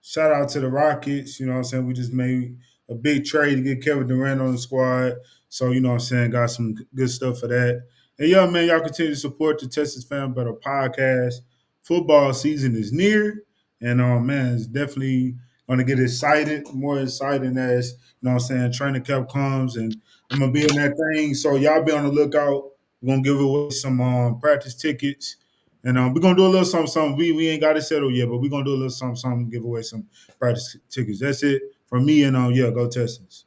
Shout out to the Rockets. You know what I'm saying? We just made a big trade to get Kevin Durant on the squad. So, you know what I'm saying? Got some good stuff for that. And yeah, man, y'all continue to support the Texas Fan Better podcast. Football season is near. And man, it's definitely gonna get more exciting as, you know what I'm saying, training camp comes and I'm gonna be in that thing. So y'all be on the lookout. We're gonna give away some practice tickets. And we're gonna do a little something. We ain't got it settled yet, but we're gonna do a little something, give away some practice tickets. That's it from me and yeah, go Texans.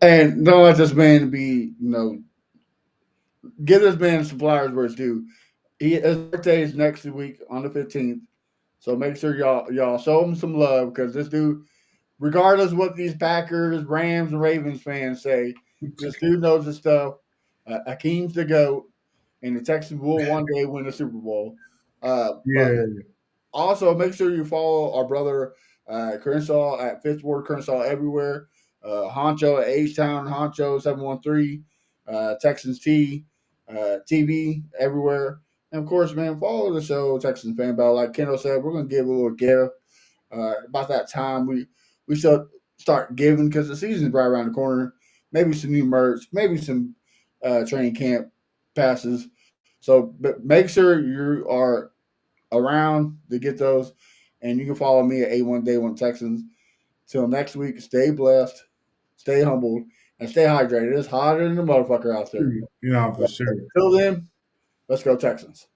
And don't let this man be, give this man some flowers where it's due. His birthday is next week on the 15th. So make sure y'all show him some love because this dude, regardless what these Packers, Rams, and Ravens fans say, this dude knows his stuff. Akeem's the GOAT, and the Texans will one day win the Super Bowl. But
Yeah.
also, make sure you follow our brother Crenshaw at Fifth Ward Crenshaw everywhere. Honcho at H Town, Honcho 713, Texans TV everywhere. And of course, man, follow the show, Texans Fan Battle. Like Kendall said, we're going to give a little gift. About that time, we should start giving because the season's right around the corner. Maybe some new merch, maybe some training camp passes. So, but make sure you are around to get those. And you can follow me at A1 Day One Texans. Till next week, stay blessed, stay humbled, and stay hydrated. It's hotter than the motherfucker out there.
You know, for sure.
Till then, let's go Texans.